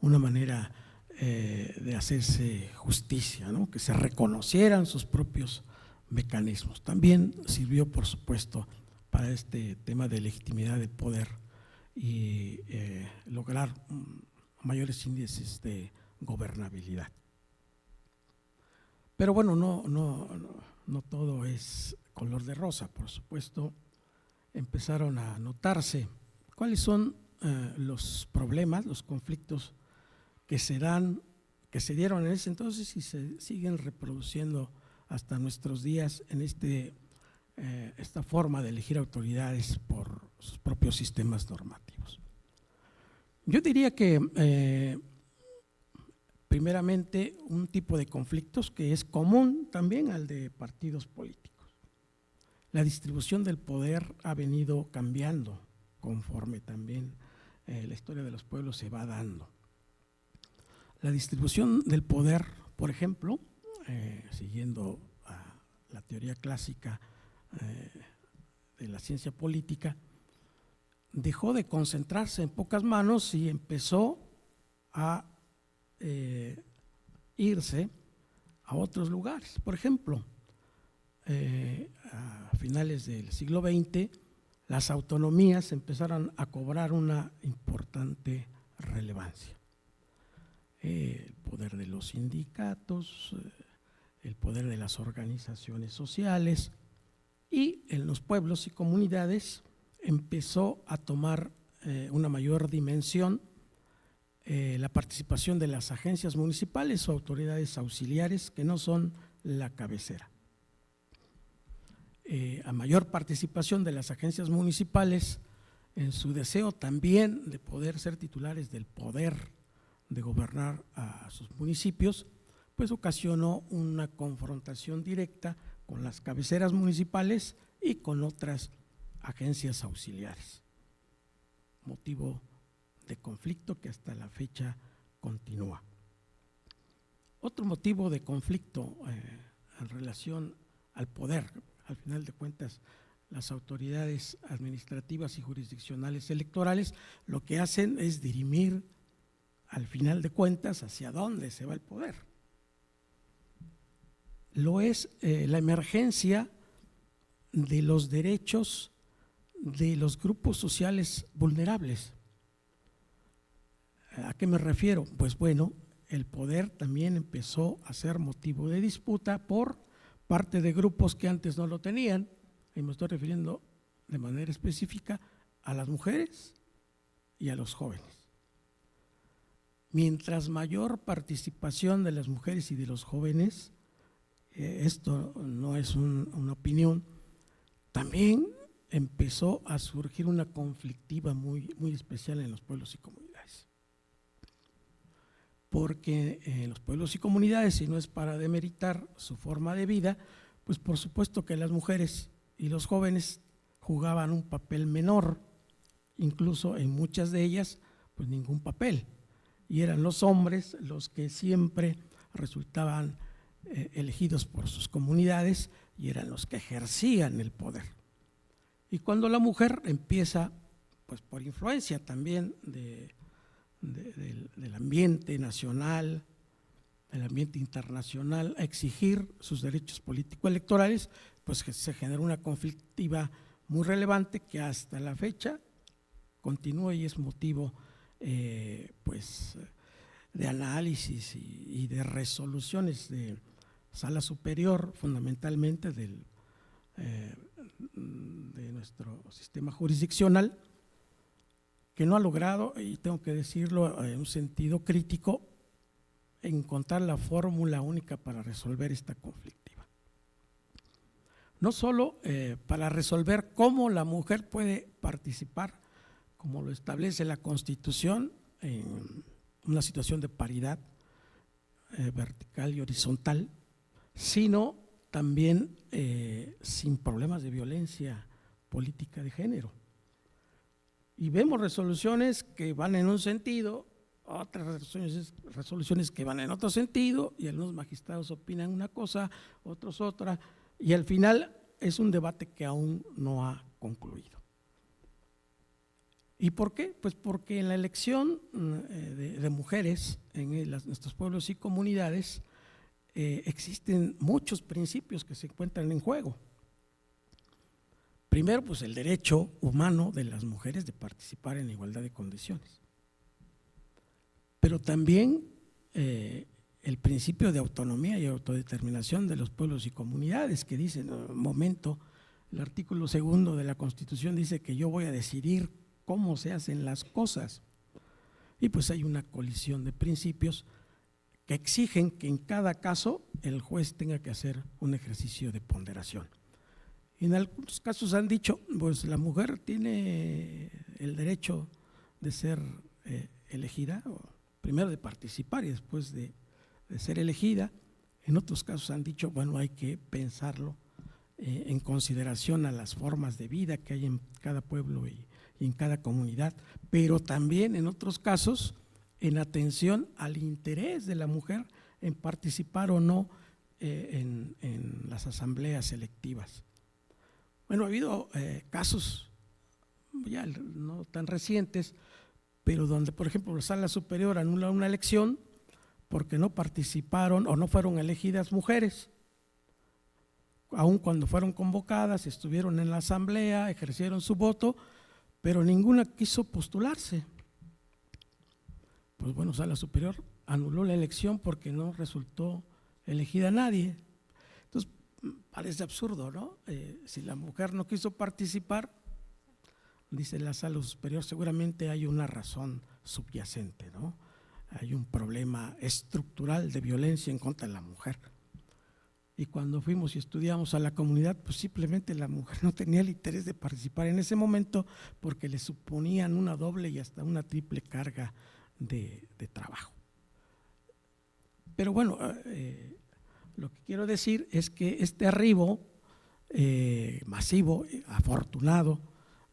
una manera de hacerse justicia, ¿no? Que se reconocieran sus propios mecanismos. También sirvió, por supuesto, para este tema de legitimidad del poder y lograr mayores índices de gobernabilidad. Pero bueno, no todo es color de rosa. Por supuesto, empezaron a notarse cuáles son los problemas, los conflictos que se dieron en ese entonces y se siguen reproduciendo hasta nuestros días en esta forma de elegir autoridades por sus propios sistemas normativos. Yo diría que primeramente un tipo de conflictos que es común también al de partidos políticos. La distribución del poder ha venido cambiando conforme también la historia de los pueblos se va dando. La distribución del poder, por ejemplo, siguiendo a la teoría clásica de la ciencia política, dejó de concentrarse en pocas manos y empezó a irse a otros lugares. Por ejemplo, a finales del siglo XX, las autonomías empezaron a cobrar una importante relevancia. El poder de los sindicatos, el poder de las organizaciones sociales, y en los pueblos y comunidades empezó a tomar una mayor dimensión la participación de las agencias municipales o autoridades auxiliares que no son la cabecera. A mayor participación de las agencias municipales en su deseo también de poder ser titulares del poder de gobernar a sus municipios, pues ocasionó una confrontación directa con las cabeceras municipales y con otras agencias auxiliares, motivo de conflicto que hasta la fecha continúa. Otro motivo de conflicto en relación al poder, al final de cuentas, las autoridades administrativas y jurisdiccionales electorales lo que hacen es dirimir al final de cuentas hacia dónde se va el poder. Lo es la emergencia de los derechos de los grupos sociales vulnerables. ¿A qué me refiero? Pues bueno, el poder también empezó a ser motivo de disputa por parte de grupos que antes no lo tenían, y me estoy refiriendo de manera específica a las mujeres y a los jóvenes. Mientras mayor participación de las mujeres y de los jóvenes, esto no es una opinión, también empezó a surgir una conflictiva muy especial en los pueblos y comunidades. Porque en los pueblos y comunidades, si no es para demeritar su forma de vida, pues por supuesto que las mujeres y los jóvenes jugaban un papel menor, incluso en muchas de ellas, pues ningún papel. Y eran los hombres los que siempre resultaban elegidos por sus comunidades y eran los que ejercían el poder. Y cuando la mujer empieza, pues por influencia también del ambiente nacional, del ambiente internacional, a exigir sus derechos político-electorales, pues que se generó una conflictiva muy relevante que hasta la fecha continúa y es motivo pues de análisis y de resoluciones de sala superior, fundamentalmente de nuestro sistema jurisdiccional, que no ha logrado, y tengo que decirlo en un sentido crítico, encontrar la fórmula única para resolver esta conflictiva. No solo para resolver cómo la mujer puede participar, como lo establece la Constitución, en una situación de paridad vertical y horizontal, sino también sin problemas de violencia política de género. Y vemos resoluciones que van en un sentido, otras resoluciones que van en otro sentido, y algunos magistrados opinan una cosa, otros otra, y al final es un debate que aún no ha concluido. ¿Y por qué? Pues porque en la elección de mujeres en nuestros pueblos y comunidades existen muchos principios que se encuentran en juego. Primero, pues el derecho humano de las mujeres de participar en igualdad de condiciones. Pero también el principio de autonomía y autodeterminación de los pueblos y comunidades, que dice, en un momento, el artículo 2 de la Constitución dice que yo voy a decidir cómo se hacen las cosas. Y pues hay una colisión de principios que exigen que en cada caso el juez tenga que hacer un ejercicio de ponderación. En algunos casos han dicho, pues la mujer tiene el derecho de ser elegida, primero de participar y después de ser elegida. En otros casos han dicho, bueno, hay que pensarlo en consideración a las formas de vida que hay en cada pueblo y en cada comunidad, pero también en otros casos en atención al interés de la mujer en participar o no en las asambleas electivas. Bueno, ha habido casos ya no tan recientes, pero donde, por ejemplo, la Sala Superior anula una elección porque no participaron o no fueron elegidas mujeres, aun cuando fueron convocadas, estuvieron en la asamblea, ejercieron su voto, pero ninguna quiso postularse. Pues bueno, Sala Superior anuló la elección porque no resultó elegida nadie. Entonces, parece absurdo, ¿no? Si la mujer no quiso participar, dice la Sala Superior, seguramente hay una razón subyacente, ¿no? Hay un problema estructural de violencia en contra de la mujer. Y cuando fuimos y estudiamos a la comunidad, pues simplemente la mujer no tenía el interés de participar en ese momento porque le suponían una doble y hasta una triple carga de trabajo. Pero bueno, lo que quiero decir es que este arribo masivo, afortunado,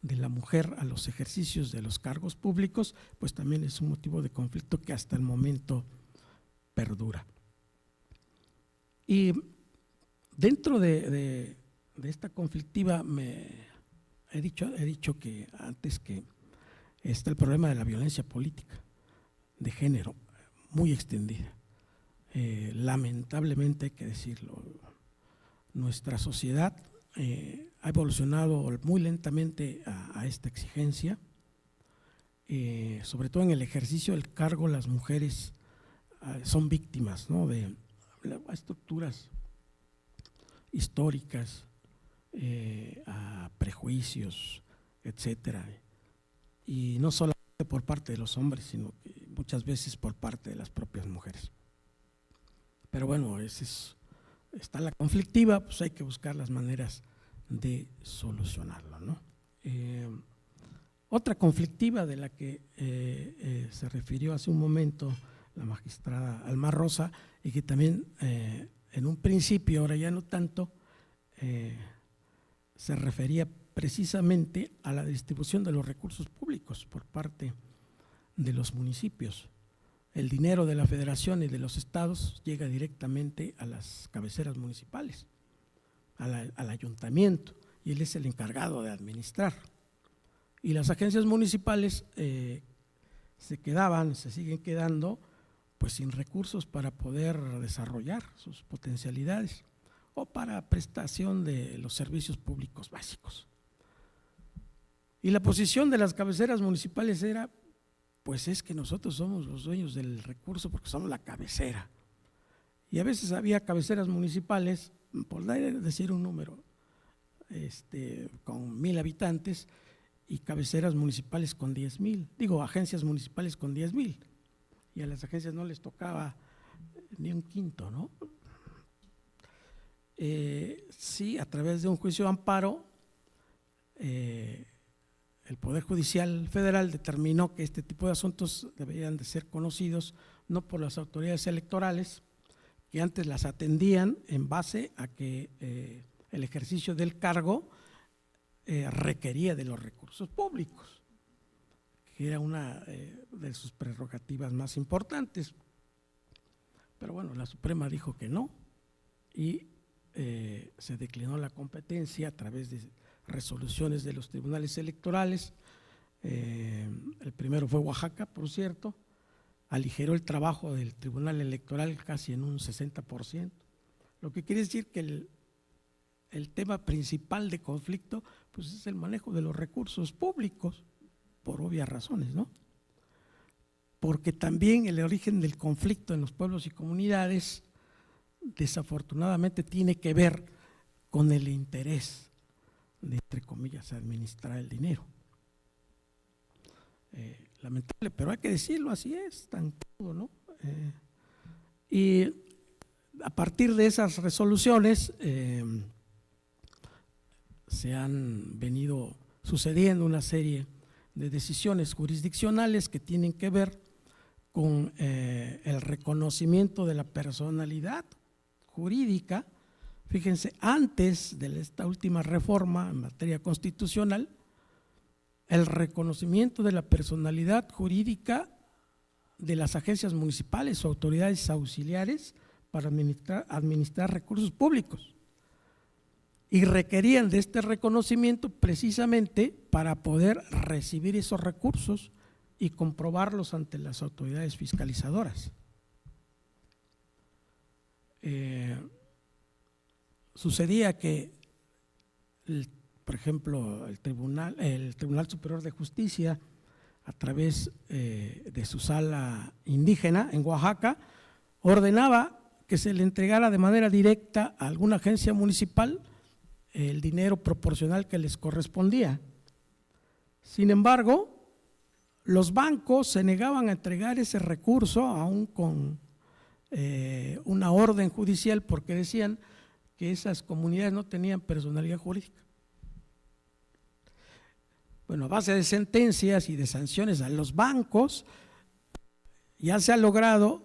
de la mujer a los ejercicios de los cargos públicos, pues también es un motivo de conflicto que hasta el momento perdura. Y dentro de esta conflictiva he dicho que antes que está el problema de la violencia política de género, muy extendida. Lamentablemente hay que decirlo, nuestra sociedad ha evolucionado muy lentamente a esta exigencia, sobre todo en el ejercicio del cargo. Las mujeres son víctimas, ¿no?, de estructuras históricas, a prejuicios, etcétera, y no solamente por parte de los hombres, sino que muchas veces por parte de las propias mujeres. Pero bueno, está la conflictiva, pues hay que buscar las maneras de solucionarlo, ¿no? Otra conflictiva de la que se refirió hace un momento la magistrada Alma Rosa, y que también en un principio, ahora ya no tanto, se refería precisamente a la distribución de los recursos públicos por parte de los municipios. El dinero de la federación y de los estados llega directamente a las cabeceras municipales, al ayuntamiento, y él es el encargado de administrar. Y las agencias municipales se siguen quedando pues sin recursos para poder desarrollar sus potencialidades o para prestación de los servicios públicos básicos. Y la posición de las cabeceras municipales era, pues es que nosotros somos los dueños del recurso porque somos la cabecera. Y a veces había cabeceras municipales, por decir un número, con 1,000 habitantes, y cabeceras municipales con 10,000, agencias municipales con 10,000, y a las agencias no les tocaba ni un quinto, ¿no? Sí, a través de un juicio de amparo, el Poder Judicial Federal determinó que este tipo de asuntos deberían de ser conocidos no por las autoridades electorales, que antes las atendían en base a que el ejercicio del cargo requería de los recursos públicos. que era una de sus prerrogativas más importantes. Pero bueno, la Suprema dijo que no y se declinó la competencia a través de resoluciones de los tribunales electorales. El primero fue Oaxaca, por cierto, aligeró el trabajo del Tribunal Electoral casi en un 60%, lo que quiere decir que el tema principal de conflicto pues es el manejo de los recursos públicos, por obvias razones, ¿no? Porque también el origen del conflicto en los pueblos y comunidades desafortunadamente tiene que ver con el interés de, entre comillas, administrar el dinero. Lamentable, pero hay que decirlo, así es, tan crudo, ¿no? Y a partir de esas resoluciones se han venido sucediendo una serie de decisiones jurisdiccionales que tienen que ver con el reconocimiento de la personalidad jurídica. Fíjense, antes de esta última reforma en materia constitucional, el reconocimiento de la personalidad jurídica de las agencias municipales o autoridades auxiliares para administrar recursos públicos, y requerían de este reconocimiento precisamente para poder recibir esos recursos y comprobarlos ante las autoridades fiscalizadoras. Sucedía que por ejemplo, el Tribunal Superior de Justicia, a través de su sala indígena en Oaxaca, ordenaba que se le entregara de manera directa a alguna agencia municipal el dinero proporcional que les correspondía. Sin embargo, los bancos se negaban a entregar ese recurso, aún con una orden judicial, porque decían que esas comunidades no tenían personalidad jurídica. Bueno, a base de sentencias y de sanciones a los bancos, ya se ha logrado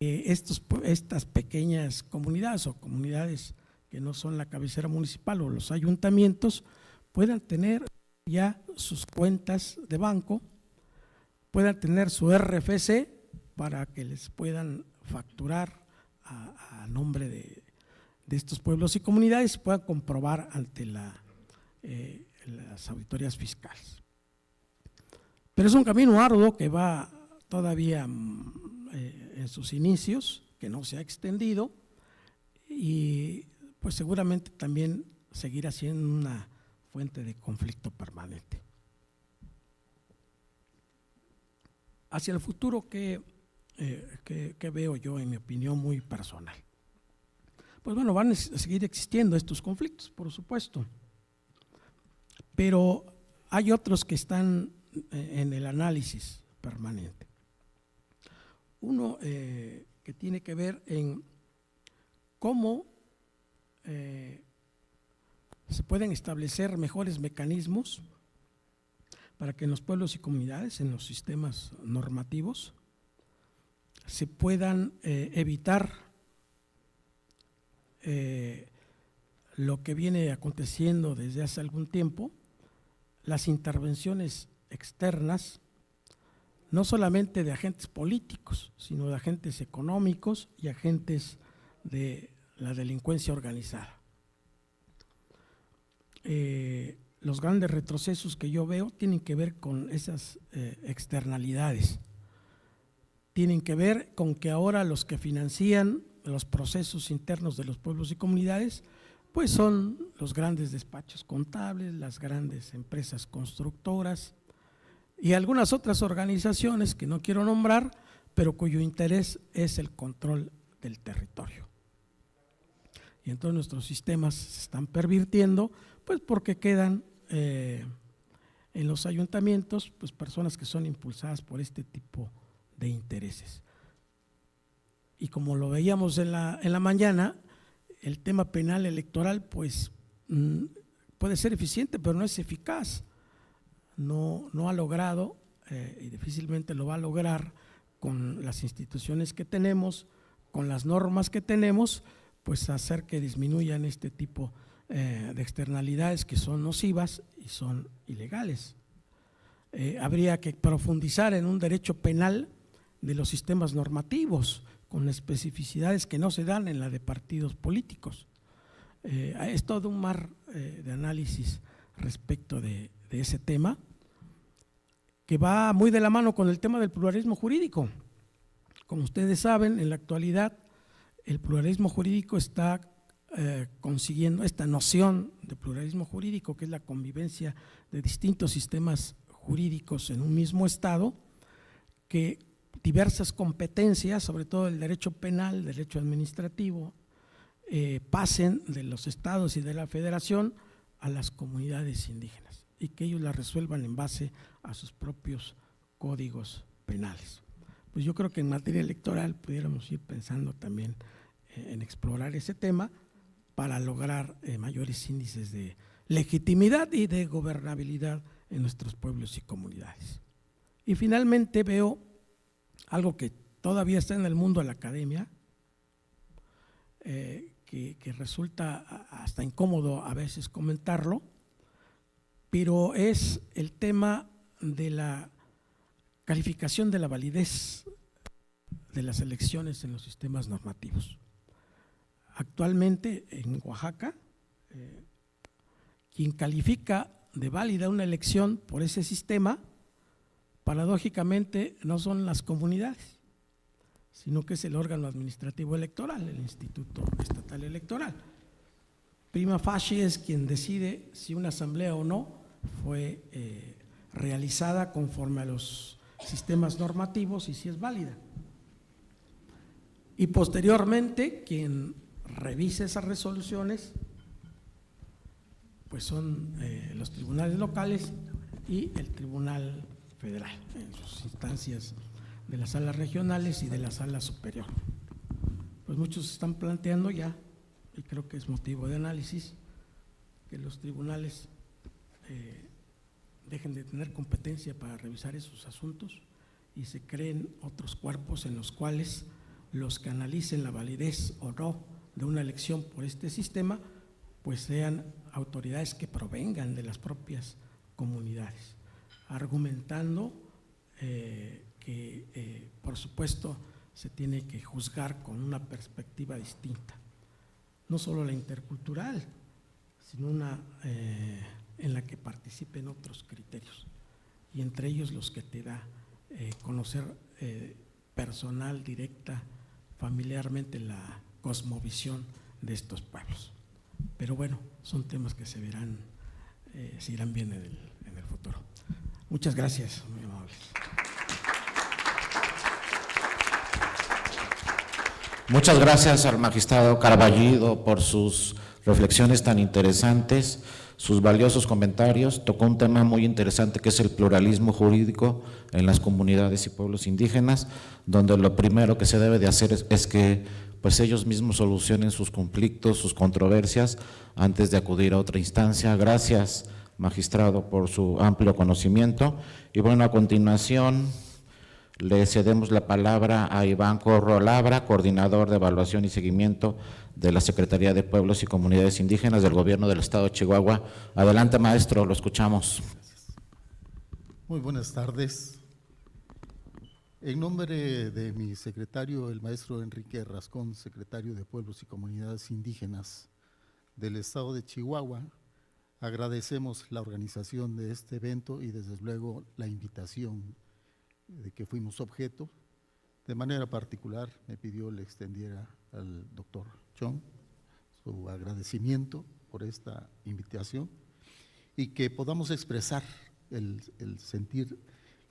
que estas pequeñas comunidades o comunidades que no son la cabecera municipal o los ayuntamientos puedan tener ya sus cuentas de banco, puedan tener su RFC para que les puedan facturar a nombre de estos pueblos y comunidades y puedan comprobar ante las auditorías fiscales. Pero es un camino arduo que va todavía en sus inicios, que no se ha extendido y pues seguramente también seguirá siendo una fuente de conflicto permanente. Hacia el futuro, ¿qué veo yo, en mi opinión muy personal? Pues bueno, van a seguir existiendo estos conflictos, por supuesto, pero hay otros que están en el análisis permanente. Uno que tiene que ver en cómo se pueden establecer mejores mecanismos para que en los pueblos y comunidades, en los sistemas normativos, se puedan evitar lo que viene aconteciendo desde hace algún tiempo, las intervenciones externas, no solamente de agentes políticos, sino de agentes económicos y agentes de la delincuencia organizada. Los grandes retrocesos que yo veo tienen que ver con esas externalidades, tienen que ver con que ahora los que financian los procesos internos de los pueblos y comunidades pues son los grandes despachos contables, las grandes empresas constructoras y algunas otras organizaciones que no quiero nombrar, pero cuyo interés es el control del territorio. Y entonces nuestros sistemas se están pervirtiendo, pues porque quedan en los ayuntamientos pues personas que son impulsadas por este tipo de intereses. Y como lo veíamos en la mañana, el tema penal electoral pues puede ser eficiente, pero no es eficaz. No ha logrado y difícilmente lo va a lograr con las instituciones que tenemos, con las normas que tenemos, pues hacer que disminuyan este tipo de externalidades que son nocivas y son ilegales. habría que profundizar en un derecho penal de los sistemas normativos, con especificidades que no se dan en la de partidos políticos. Es todo un mar de análisis respecto de ese tema, que va muy de la mano con el tema del pluralismo jurídico. Como ustedes saben, en la actualidad el pluralismo jurídico está consiguiendo esta noción de pluralismo jurídico, que es la convivencia de distintos sistemas jurídicos en un mismo estado, que diversas competencias, sobre todo el derecho penal, el derecho administrativo, pasen de los estados y de la federación a las comunidades indígenas y que ellos las resuelvan en base a sus propios códigos penales. Pues yo creo que en materia electoral pudiéramos ir pensando también en explorar ese tema para lograr mayores índices de legitimidad y de gobernabilidad en nuestros pueblos y comunidades. Y finalmente veo algo que todavía está en el mundo de la academia, que resulta hasta incómodo a veces comentarlo, pero es el tema de la calificación de la validez de las elecciones en los sistemas normativos. Actualmente en Oaxaca, quien califica de válida una elección por ese sistema, paradójicamente no son las comunidades, sino que es el órgano administrativo electoral, el Instituto Estatal Electoral. Prima facie es quien decide si una asamblea o no fue realizada conforme a los sistemas normativos y si es válida. Y posteriormente, quien revisa esas resoluciones, pues son los tribunales locales y el Tribunal Federal, en sus instancias de las salas regionales y de la sala superior. Pues muchos están planteando ya, y creo que es motivo de análisis, que los tribunales dejen de tener competencia para revisar esos asuntos y se creen otros cuerpos en los cuales los que analicen la validez o no de una elección por este sistema, pues sean autoridades que provengan de las propias comunidades, argumentando que por supuesto se tiene que juzgar con una perspectiva distinta, no solo la intercultural, sino una en la que participen otros criterios, y entre ellos los que te da conocer personal, directa, familiarmente la cosmovisión de estos pueblos. Pero bueno, son temas que se verán, se irán bien en el futuro. Muchas gracias, muy amables. Muchas gracias al magistrado Carballido por sus reflexiones tan interesantes, sus valiosos comentarios. Tocó un tema muy interesante que es el pluralismo jurídico en las comunidades y pueblos indígenas, donde lo primero que se debe de hacer es que pues ellos mismos solucionen sus conflictos, sus controversias, antes de acudir a otra instancia. Gracias, magistrado, por su amplio conocimiento. Y bueno, a continuación le cedemos la palabra a Iván Corro Labra, coordinador de evaluación y seguimiento de la Secretaría de Pueblos y Comunidades Indígenas del Gobierno del Estado de Chihuahua. Adelante, maestro, lo escuchamos. Muy buenas tardes. En nombre de mi secretario, el maestro Enrique Rascón, secretario de Pueblos y Comunidades Indígenas del Estado de Chihuahua, agradecemos la organización de este evento y desde luego la invitación de que fuimos objeto. De manera particular me pidió le extendiera al doctor Chong su agradecimiento por esta invitación y que podamos expresar el sentir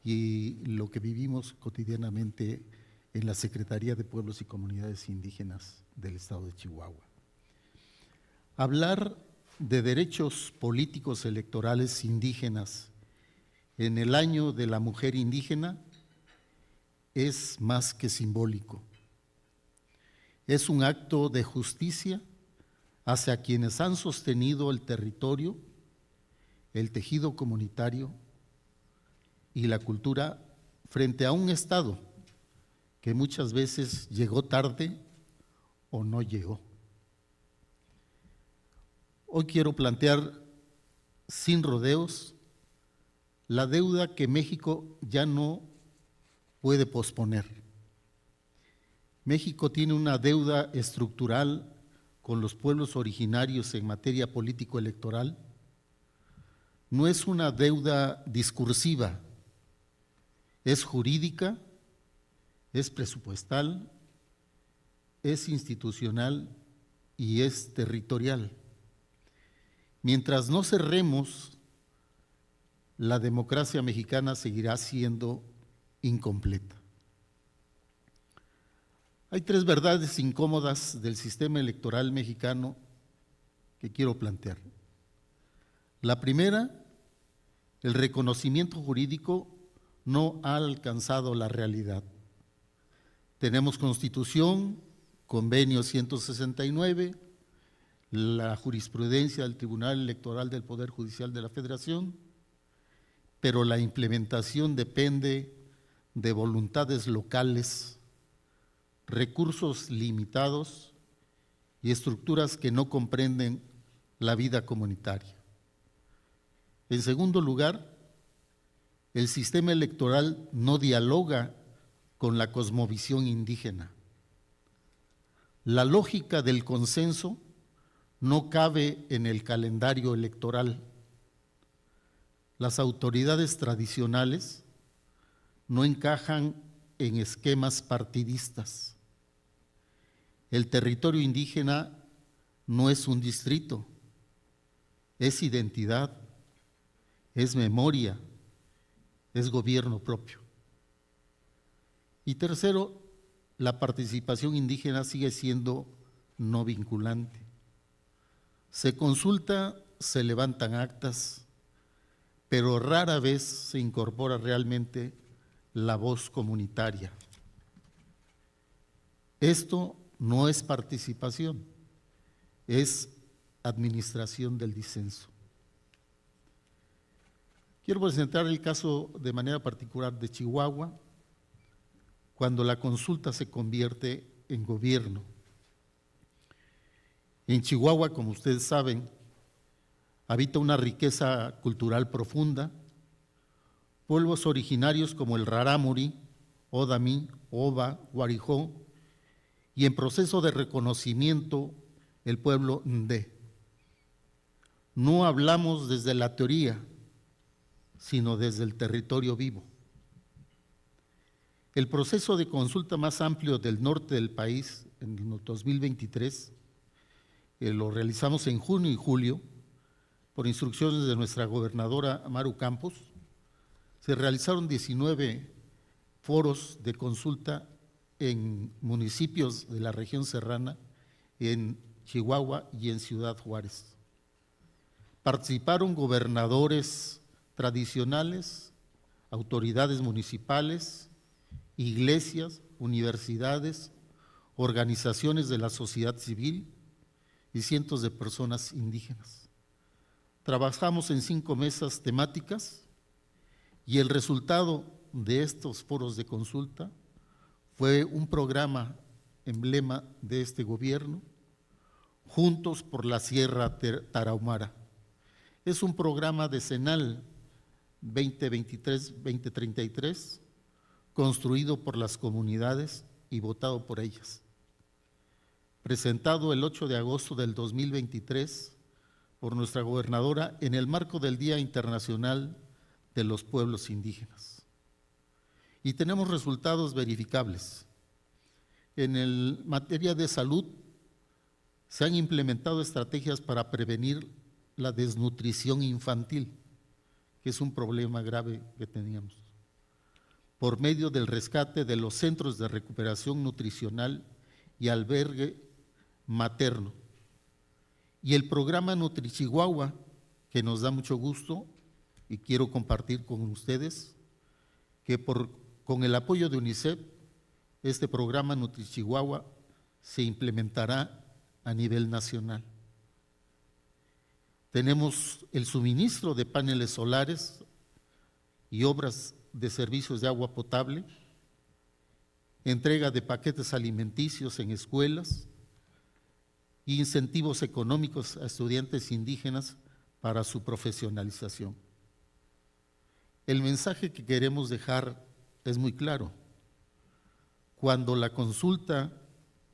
y lo que vivimos cotidianamente en la Secretaría de Pueblos y Comunidades Indígenas del Estado de Chihuahua. Hablar de derechos políticos electorales indígenas en el año de la mujer indígena es más que simbólico. Es un acto de justicia hacia quienes han sostenido el territorio, el tejido comunitario y la cultura frente a un Estado que muchas veces llegó tarde o no llegó. Hoy quiero plantear sin rodeos la deuda que México ya no puede posponer. México tiene una deuda estructural con los pueblos originarios en materia político-electoral. No es una deuda discursiva, es jurídica, es presupuestal, es institucional y es territorial. Mientras no cerremos, la democracia mexicana seguirá siendo incompleta. Hay tres verdades incómodas del sistema electoral mexicano que quiero plantear. La primera, el reconocimiento jurídico no ha alcanzado la realidad. Tenemos Constitución, Convenio 169, la jurisprudencia del Tribunal Electoral del Poder Judicial de la Federación, pero la implementación depende de voluntades locales, recursos limitados y estructuras que no comprenden la vida comunitaria. En segundo lugar, el sistema electoral no dialoga con la cosmovisión indígena. La lógica del consenso no cabe en el calendario electoral. Las autoridades tradicionales no encajan en esquemas partidistas. El territorio indígena no es un distrito, es identidad, es memoria, es gobierno propio. Y tercero, la participación indígena sigue siendo no vinculante. Se consulta, se levantan actas, pero rara vez se incorpora realmente la voz comunitaria. Esto no es participación, es administración del disenso. Quiero presentar el caso de manera particular de Chihuahua, cuando la consulta se convierte en gobierno. En Chihuahua, como ustedes saben, habita una riqueza cultural profunda, pueblos originarios como el rarámuri, odamí, ova, guarijó, y en proceso de reconocimiento el pueblo ndé. No hablamos desde la teoría, sino desde el territorio vivo. El proceso de consulta más amplio del norte del país en el 2023 lo realizamos en junio y julio por instrucciones de nuestra gobernadora Maru Campos. Se realizaron 19 foros de consulta en municipios de la región serrana, en Chihuahua y en Ciudad Juárez. Participaron gobernadores tradicionales, autoridades municipales, iglesias, universidades, organizaciones de la sociedad civil y cientos de personas indígenas. Trabajamos en 5 mesas temáticas y el resultado de estos foros de consulta fue un programa emblema de este gobierno, Juntos por la Sierra Tarahumara. Es un programa decenal 2023-2033, construido por las comunidades y votado por ellas. Presentado el 8 de agosto del 2023 por nuestra gobernadora en el marco del Día Internacional de los Pueblos Indígenas. Y tenemos resultados verificables. En materia de salud, se han implementado estrategias para prevenir la desnutrición infantil, que es un problema grave que teníamos, por medio del rescate de los centros de recuperación nutricional y albergue materno. Y el programa NutriChihuahua, que nos da mucho gusto y quiero compartir con ustedes, que con el apoyo de UNICEF, este programa NutriChihuahua se implementará a nivel nacional. Tenemos el suministro de paneles solares y obras de servicios de agua potable, entrega de paquetes alimenticios en escuelas e incentivos económicos a estudiantes indígenas para su profesionalización. El mensaje que queremos dejar es muy claro. Cuando la consulta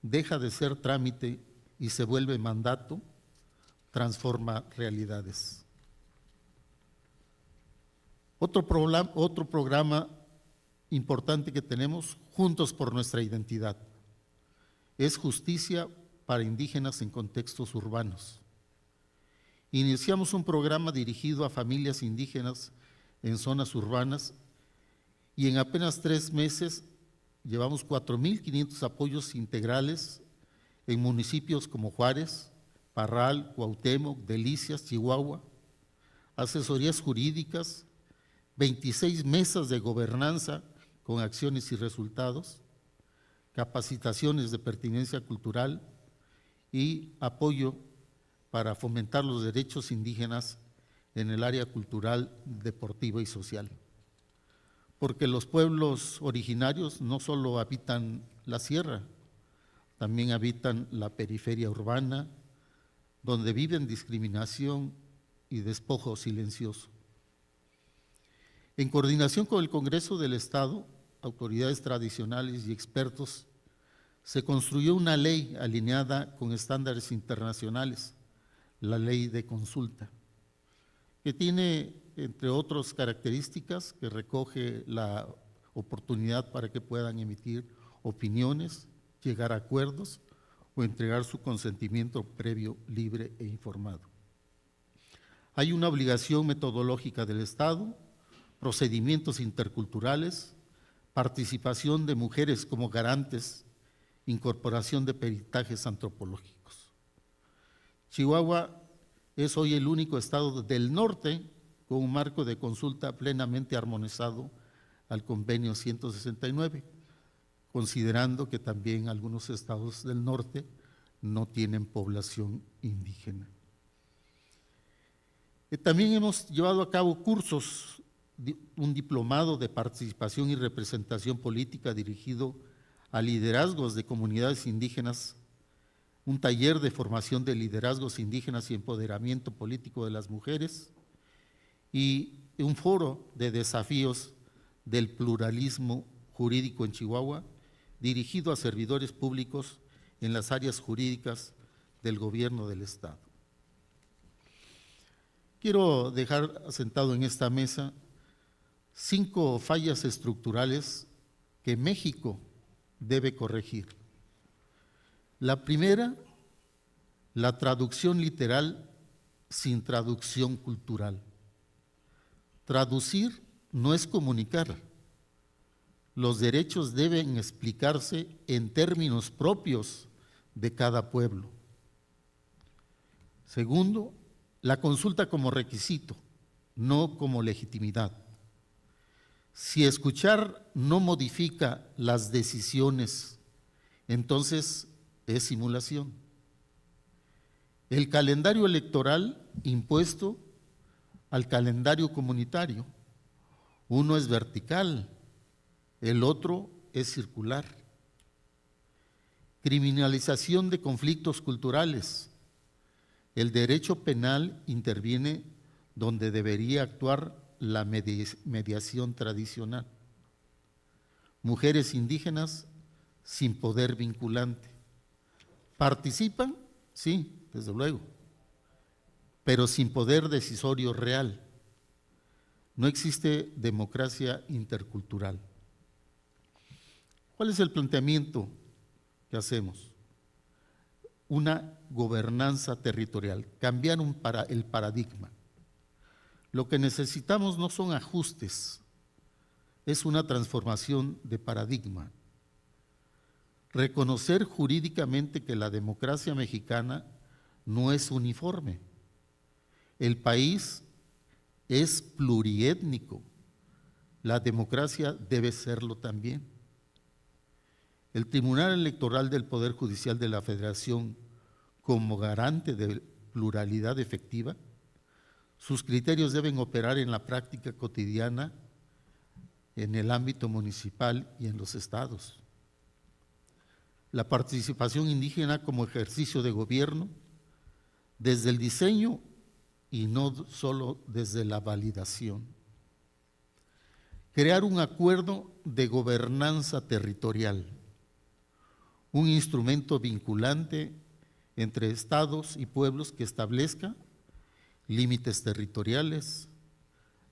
deja de ser trámite y se vuelve mandato, transforma realidades. Otro programa importante que tenemos, Juntos por Nuestra Identidad, es justicia para indígenas en contextos urbanos. Iniciamos un programa dirigido a familias indígenas en zonas urbanas y en apenas 3 meses llevamos 4,500 apoyos integrales en municipios como Juárez, Parral, Cuauhtémoc, Delicias, Chihuahua, asesorías jurídicas, 26 mesas de gobernanza con acciones y resultados, capacitaciones de pertinencia cultural y apoyo para fomentar los derechos indígenas en el área cultural, deportiva y social. Porque los pueblos originarios no solo habitan la sierra, también habitan la periferia urbana, donde viven discriminación y despojo silencioso. En coordinación con el Congreso del Estado, autoridades tradicionales y expertos, se construyó una ley alineada con estándares internacionales, la Ley de Consulta, que tiene, entre otras características, que recoge la oportunidad para que puedan emitir opiniones, llegar a acuerdos o entregar su consentimiento previo, libre e informado. Hay una obligación metodológica del Estado, procedimientos interculturales, participación de mujeres como garantes, incorporación de peritajes antropológicos. Chihuahua es hoy el único estado del norte con un marco de consulta plenamente armonizado al Convenio 169, considerando que también algunos estados del norte no tienen población indígena. También hemos llevado a cabo cursos, un diplomado de participación y representación política dirigido a liderazgos de comunidades indígenas, un taller de formación de liderazgos indígenas y empoderamiento político de las mujeres y un foro de desafíos del pluralismo jurídico en Chihuahua, dirigido a servidores públicos en las áreas jurídicas del gobierno del Estado. Quiero dejar asentado en esta mesa 5 fallas estructurales que México debe corregir. La primera, la traducción literal sin traducción cultural. Traducir no es comunicar. Los derechos deben explicarse en términos propios de cada pueblo. Segundo, la consulta como requisito, no como legitimidad. Si escuchar no modifica las decisiones, entonces es simulación. El calendario electoral impuesto al calendario comunitario, uno es vertical, el otro es circular. Criminalización de conflictos culturales. El derecho penal interviene donde debería actuar la mediación tradicional. Mujeres indígenas sin poder vinculante. ¿Participan? Sí, desde luego, pero sin poder decisorio real. No existe democracia intercultural. ¿Cuál es el planteamiento que hacemos? Una gobernanza territorial, cambiar el paradigma. Lo que necesitamos no son ajustes, es una transformación de paradigma. Reconocer jurídicamente que la democracia mexicana no es uniforme. El país es pluriétnico, la democracia debe serlo también. El Tribunal Electoral del Poder Judicial de la Federación, como garante de pluralidad efectiva, sus criterios deben operar en la práctica cotidiana, en el ámbito municipal y en los estados. La participación indígena como ejercicio de gobierno, desde el diseño y no solo desde la validación. crear un acuerdo de gobernanza territorial, un instrumento vinculante entre estados y pueblos que establezca límites territoriales,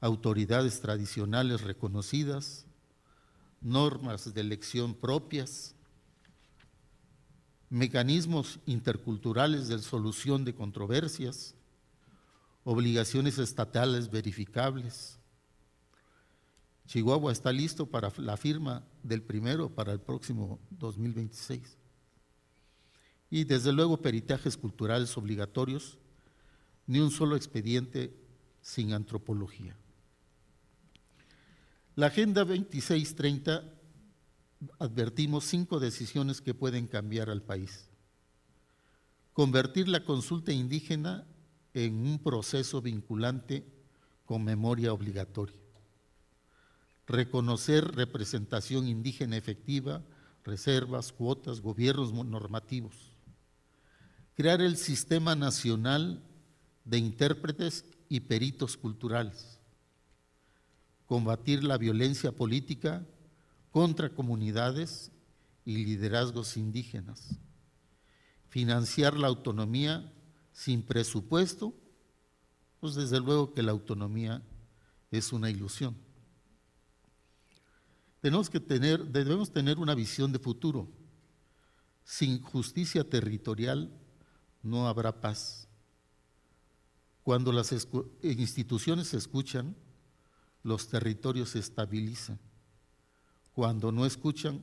autoridades tradicionales reconocidas, normas de elección propias, mecanismos interculturales de solución de controversias, obligaciones estatales verificables. Chihuahua está listo para la firma del primero para el próximo 2026. Y desde luego peritajes culturales obligatorios, ni un solo expediente sin antropología. La Agenda 2630 advertimos 5 decisiones que pueden cambiar al país. Convertir la consulta indígena en un proceso vinculante con memoria obligatoria. Reconocer representación indígena efectiva, reservas, cuotas, gobiernos normativos. Crear el Sistema Nacional de Intérpretes y Peritos Culturales. Combatir la violencia política contra comunidades y liderazgos indígenas. Financiar la autonomía sin presupuesto, pues desde luego que la autonomía es una ilusión. Debemos tener una visión de futuro. Sin justicia territorial no habrá paz. Cuando las instituciones se escuchan, los territorios se estabilizan. Cuando no escuchan,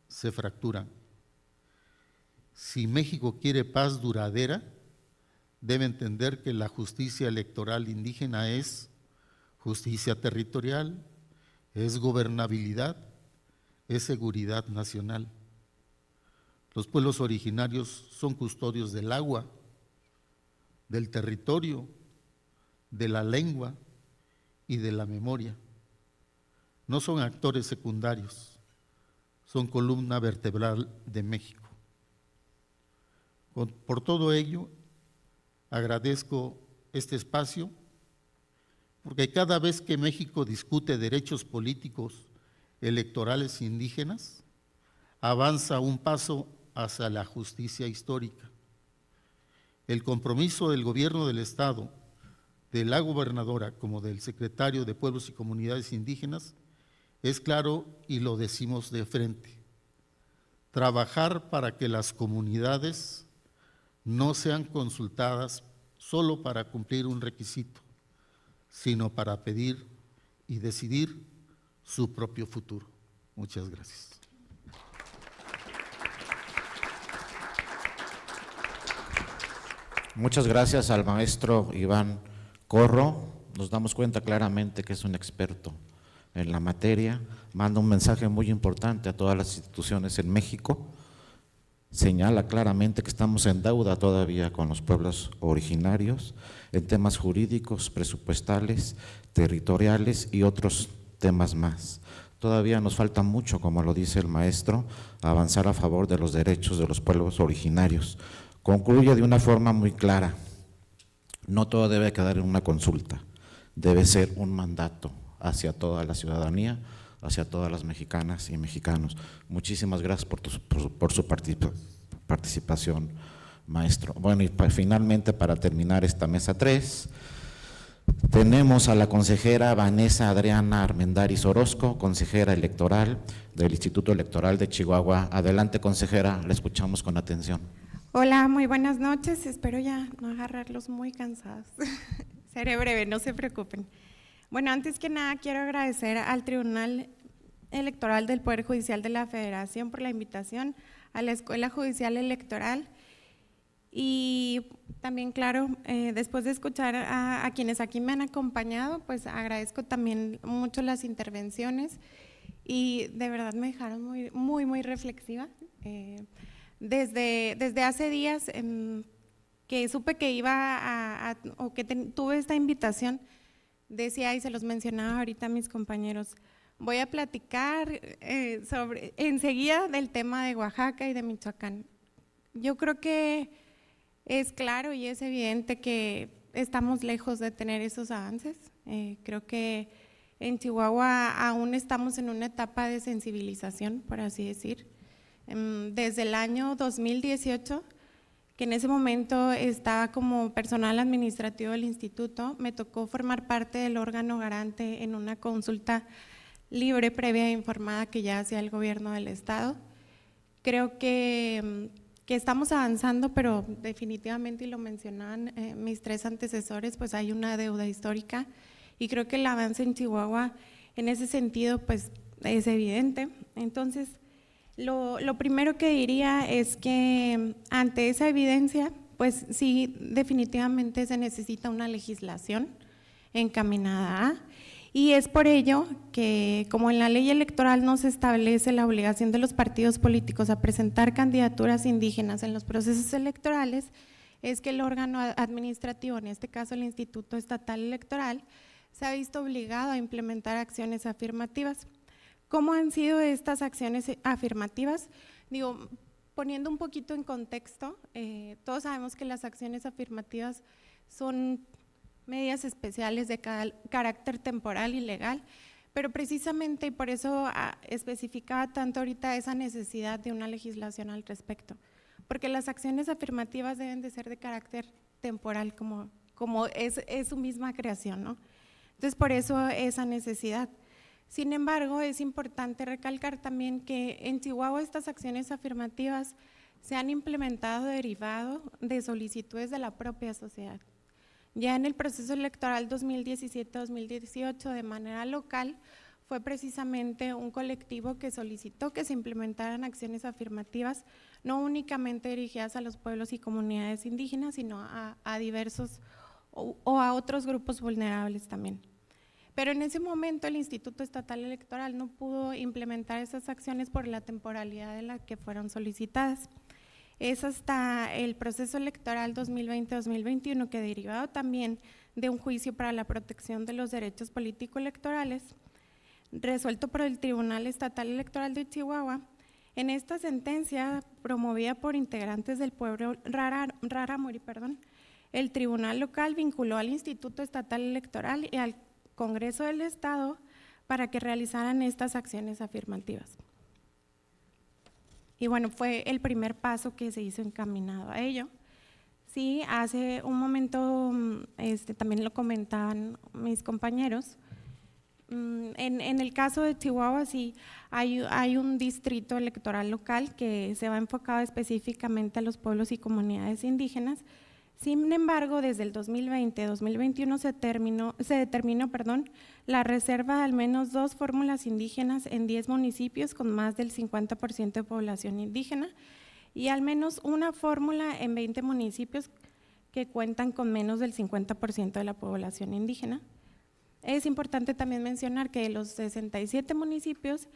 se fracturan. Si México quiere paz duradera, debe entender que la justicia electoral indígena es justicia territorial, es gobernabilidad, es seguridad nacional. Los pueblos originarios son custodios del agua, del territorio, de la lengua y de la memoria. No son actores secundarios, son columna vertebral de México. Por todo ello, agradezco este espacio, porque cada vez que México discute derechos políticos electorales indígenas, avanza un paso hacia la justicia histórica. El compromiso del gobierno del Estado, de la gobernadora como del secretario de Pueblos y Comunidades Indígenas es claro y lo decimos de frente. Trabajar para que las comunidades no sean consultadas solo para cumplir un requisito, sino para pedir y decidir su propio futuro. Muchas gracias. Muchas gracias al maestro Iván Corro. Nos damos cuenta claramente que es un experto en la materia. Manda un mensaje muy importante a todas las instituciones en México. Señala claramente que estamos en deuda todavía con los pueblos originarios en temas jurídicos, presupuestales, territoriales y otros temas más. Todavía nos falta mucho, como lo dice el maestro, avanzar a favor de los derechos de los pueblos originarios. Concluye de una forma muy clara: no todo debe quedar en una consulta, debe ser un mandato hacia toda la ciudadanía, hacia todas las mexicanas y mexicanos. Muchísimas gracias por su participación, maestro. Bueno, y finalmente, para terminar esta mesa 3, tenemos a la consejera Vanessa Adriana Armendáriz Orozco, consejera electoral del Instituto Electoral de Chihuahua. Adelante, consejera, la escuchamos con atención. Hola, muy buenas noches. Espero ya no agarrarlos muy cansados. Seré breve, no se preocupen. Bueno, antes que nada quiero agradecer al Tribunal Electoral del Poder Judicial de la Federación por la invitación a la Escuela Judicial Electoral y también, claro, después de escuchar a quienes aquí me han acompañado, pues agradezco también mucho las intervenciones y de verdad me dejaron muy reflexiva. Desde hace días que supe que iba o que tuve esta invitación, decía y se los mencionaba ahorita a mis compañeros, voy a platicar enseguida del tema de Oaxaca y de Michoacán. Yo creo que es claro y es evidente que estamos lejos de tener esos avances. Creo que En Chihuahua aún estamos en una etapa de sensibilización, por así decir. Desde el año 2018, que en ese momento estaba como personal administrativo del instituto, me tocó formar parte del órgano garante en una consulta libre, previa e informada que ya hacía el gobierno del estado. Creo que estamos avanzando, pero definitivamente, y lo mencionaban mis tres antecesores, pues hay una deuda histórica y creo que el avance en Chihuahua en ese sentido pues es evidente. Entonces, lo primero que diría es que ante esa evidencia, pues sí, definitivamente se necesita una legislación encaminada a, y es por ello que, como en la ley electoral no se establece la obligación de los partidos políticos a presentar candidaturas indígenas en los procesos electorales, es que el órgano administrativo, en este caso el Instituto Estatal Electoral, se ha visto obligado a implementar acciones afirmativas. ¿Cómo han sido estas acciones afirmativas? Digo, poniendo un poquito en contexto, todos sabemos que las acciones afirmativas son medidas especiales de carácter temporal y legal, pero precisamente, y por eso especificaba tanto ahorita esa necesidad de una legislación al respecto, porque las acciones afirmativas deben de ser de carácter temporal, como es su misma creación, ¿no? Entonces, por eso esa necesidad. Sin embargo, es importante recalcar también que en Chihuahua estas acciones afirmativas se han implementado derivado de solicitudes de la propia sociedad. Ya en el proceso electoral 2017-2018, de manera local, fue precisamente un colectivo que solicitó que se implementaran acciones afirmativas, no únicamente dirigidas a los pueblos y comunidades indígenas, sino a diversos o a otros grupos vulnerables también. Pero en ese momento el Instituto Estatal Electoral no pudo implementar esas acciones por la temporalidad de la que fueron solicitadas. Es hasta el proceso electoral 2020-2021 que, derivado también de un juicio para la protección de los derechos político-electorales, resuelto por el Tribunal Estatal Electoral de Chihuahua, en esta sentencia promovida por integrantes del pueblo Rarámuri, el tribunal local vinculó al Instituto Estatal Electoral y al Congreso del Estado para que realizaran estas acciones afirmativas. Y bueno, fue el primer paso que se hizo encaminado a ello. Sí, hace un momento también lo comentaban mis compañeros. En el caso de Chihuahua, sí, hay un distrito electoral local que se va enfocado específicamente a los pueblos y comunidades indígenas. Sin embargo, desde el 2020-2021 se determinó la reserva de al menos 2 fórmulas indígenas en 10 municipios con más del 50% de población indígena y al menos una fórmula en 20 municipios que cuentan con menos del 50% de la población indígena. Es importante también mencionar que de los 67 municipios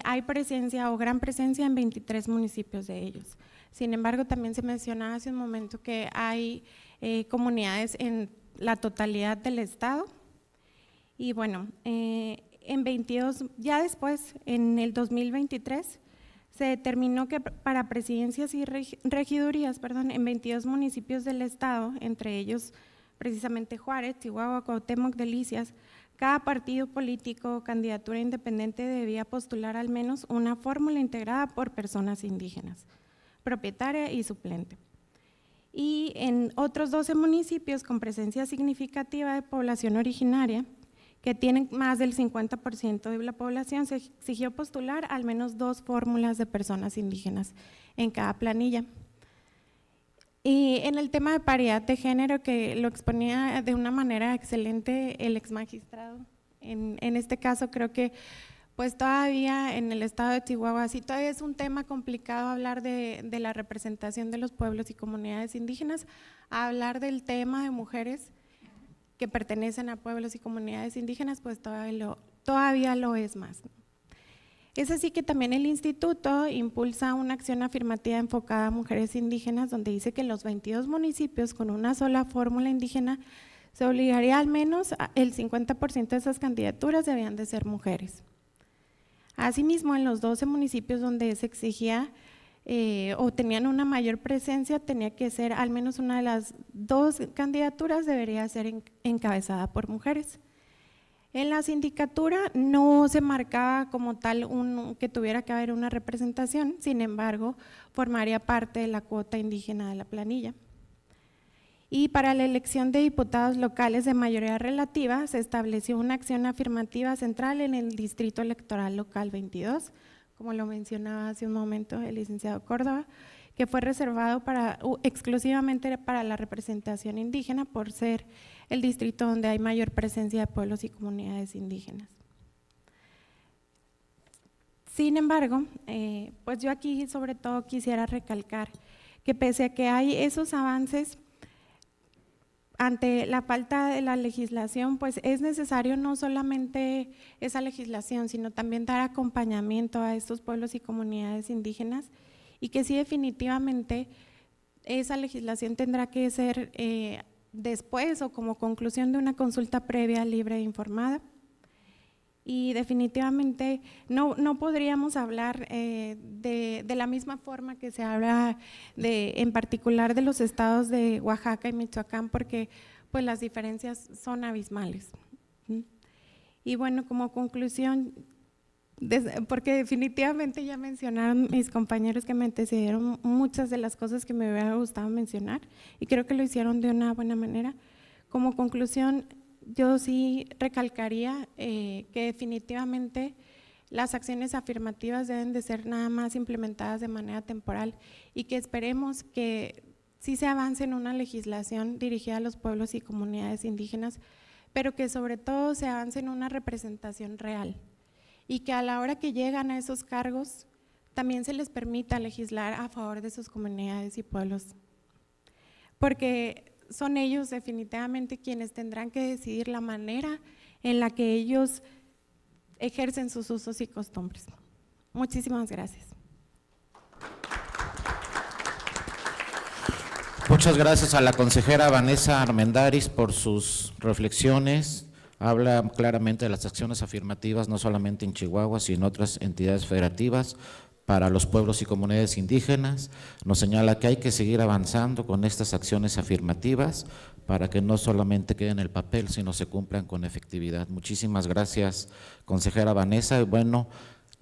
hay presencia o gran presencia en 23 municipios de ellos. Sin embargo, también se mencionaba hace un momento que hay comunidades en la totalidad del estado y bueno, en 22, ya después, en el 2023, se determinó que para presidencias y regidurías, en 22 municipios del estado, entre ellos precisamente Juárez, Chihuahua, Cuauhtémoc, Delicias, cada partido político o candidatura independiente debía postular al menos una fórmula integrada por personas indígenas, propietaria y suplente. Y en otros 12 municipios con presencia significativa de población originaria, que tienen más del 50% de la población, se exigió postular al menos 2 fórmulas de personas indígenas en cada planilla. Y en el tema de paridad de género, que lo exponía de una manera excelente el exmagistrado, en este caso creo que pues todavía en el estado de Chihuahua, sí todavía es un tema complicado hablar de la representación de los pueblos y comunidades indígenas, hablar del tema de mujeres que pertenecen a pueblos y comunidades indígenas, pues todavía lo es más. Es así que también el instituto impulsa una acción afirmativa enfocada a mujeres indígenas, donde dice que en los 22 municipios con una sola fórmula indígena se obligaría al menos el 50% de esas candidaturas debían de ser mujeres. Asimismo, en los 12 municipios donde se exigía o tenían una mayor presencia, tenía que ser al menos una de las 2 candidaturas debería ser encabezada por mujeres. En la sindicatura no se marcaba como tal que tuviera que haber una representación, sin embargo, formaría parte de la cuota indígena de la planilla. Y para la elección de diputados locales de mayoría relativa, se estableció una acción afirmativa central en el Distrito Electoral Local 22, como lo mencionaba hace un momento el licenciado Córdoba, que fue reservado exclusivamente para la representación indígena por ser el distrito donde hay mayor presencia de pueblos y comunidades indígenas. Sin embargo, pues yo aquí sobre todo quisiera recalcar que pese a que hay esos avances, ante la falta de la legislación, pues es necesario no solamente esa legislación, sino también dar acompañamiento a estos pueblos y comunidades indígenas, y que sí definitivamente esa legislación tendrá que ser después o como conclusión de una consulta previa, libre e informada. Y definitivamente no podríamos hablar de la misma forma que se habla en particular de los estados de Oaxaca y Michoacán, porque pues las diferencias son abismales. Y bueno, como conclusión, porque definitivamente ya mencionaron mis compañeros que me antecedieron muchas de las cosas que me hubiera gustado mencionar y creo que lo hicieron de una buena manera. Como conclusión, yo sí recalcaría que definitivamente las acciones afirmativas deben de ser nada más implementadas de manera temporal y que esperemos que sí se avance en una legislación dirigida a los pueblos y comunidades indígenas, pero que sobre todo se avance en una representación real y que a la hora que llegan a esos cargos también se les permita legislar a favor de sus comunidades y pueblos, porque son ellos definitivamente quienes tendrán que decidir la manera en la que ellos ejercen sus usos y costumbres. Muchísimas gracias. Muchas gracias a la consejera Vanessa Armendáriz por sus reflexiones. Habla claramente de las acciones afirmativas, no solamente en Chihuahua, sino en otras entidades federativas para los pueblos y comunidades indígenas. Nos señala que hay que seguir avanzando con estas acciones afirmativas para que no solamente queden en el papel, sino se cumplan con efectividad. Muchísimas gracias, consejera Vanessa. Y bueno,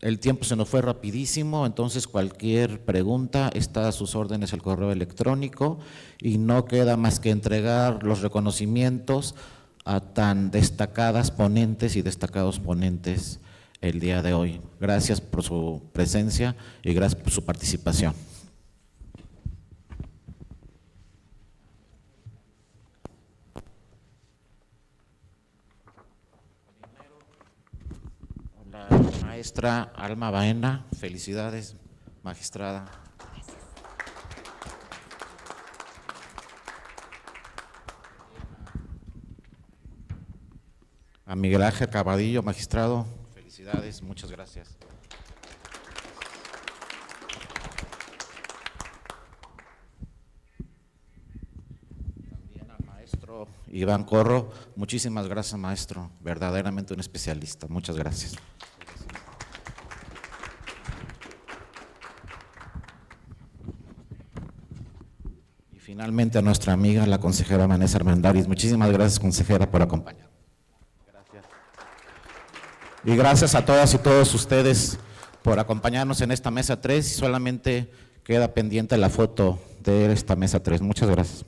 el tiempo se nos fue rapidísimo, entonces cualquier pregunta está a sus órdenes el correo electrónico y no queda más que entregar los reconocimientos a tan destacadas ponentes y destacados ponentes el día de hoy. Gracias por su presencia y gracias por su participación. La maestra Alma Baena, felicidades, magistrada. A Miguel Ángel Cabadillo, magistrado, felicidades, muchas gracias. También al maestro Iván Corro, muchísimas gracias, maestro, verdaderamente un especialista, muchas gracias. Y finalmente a nuestra amiga, la consejera Vanessa Armendáriz, muchísimas gracias, consejera, por acompañarnos. Y gracias a todas y todos ustedes por acompañarnos en esta mesa 3. Solamente queda pendiente la foto de esta mesa 3. Muchas gracias.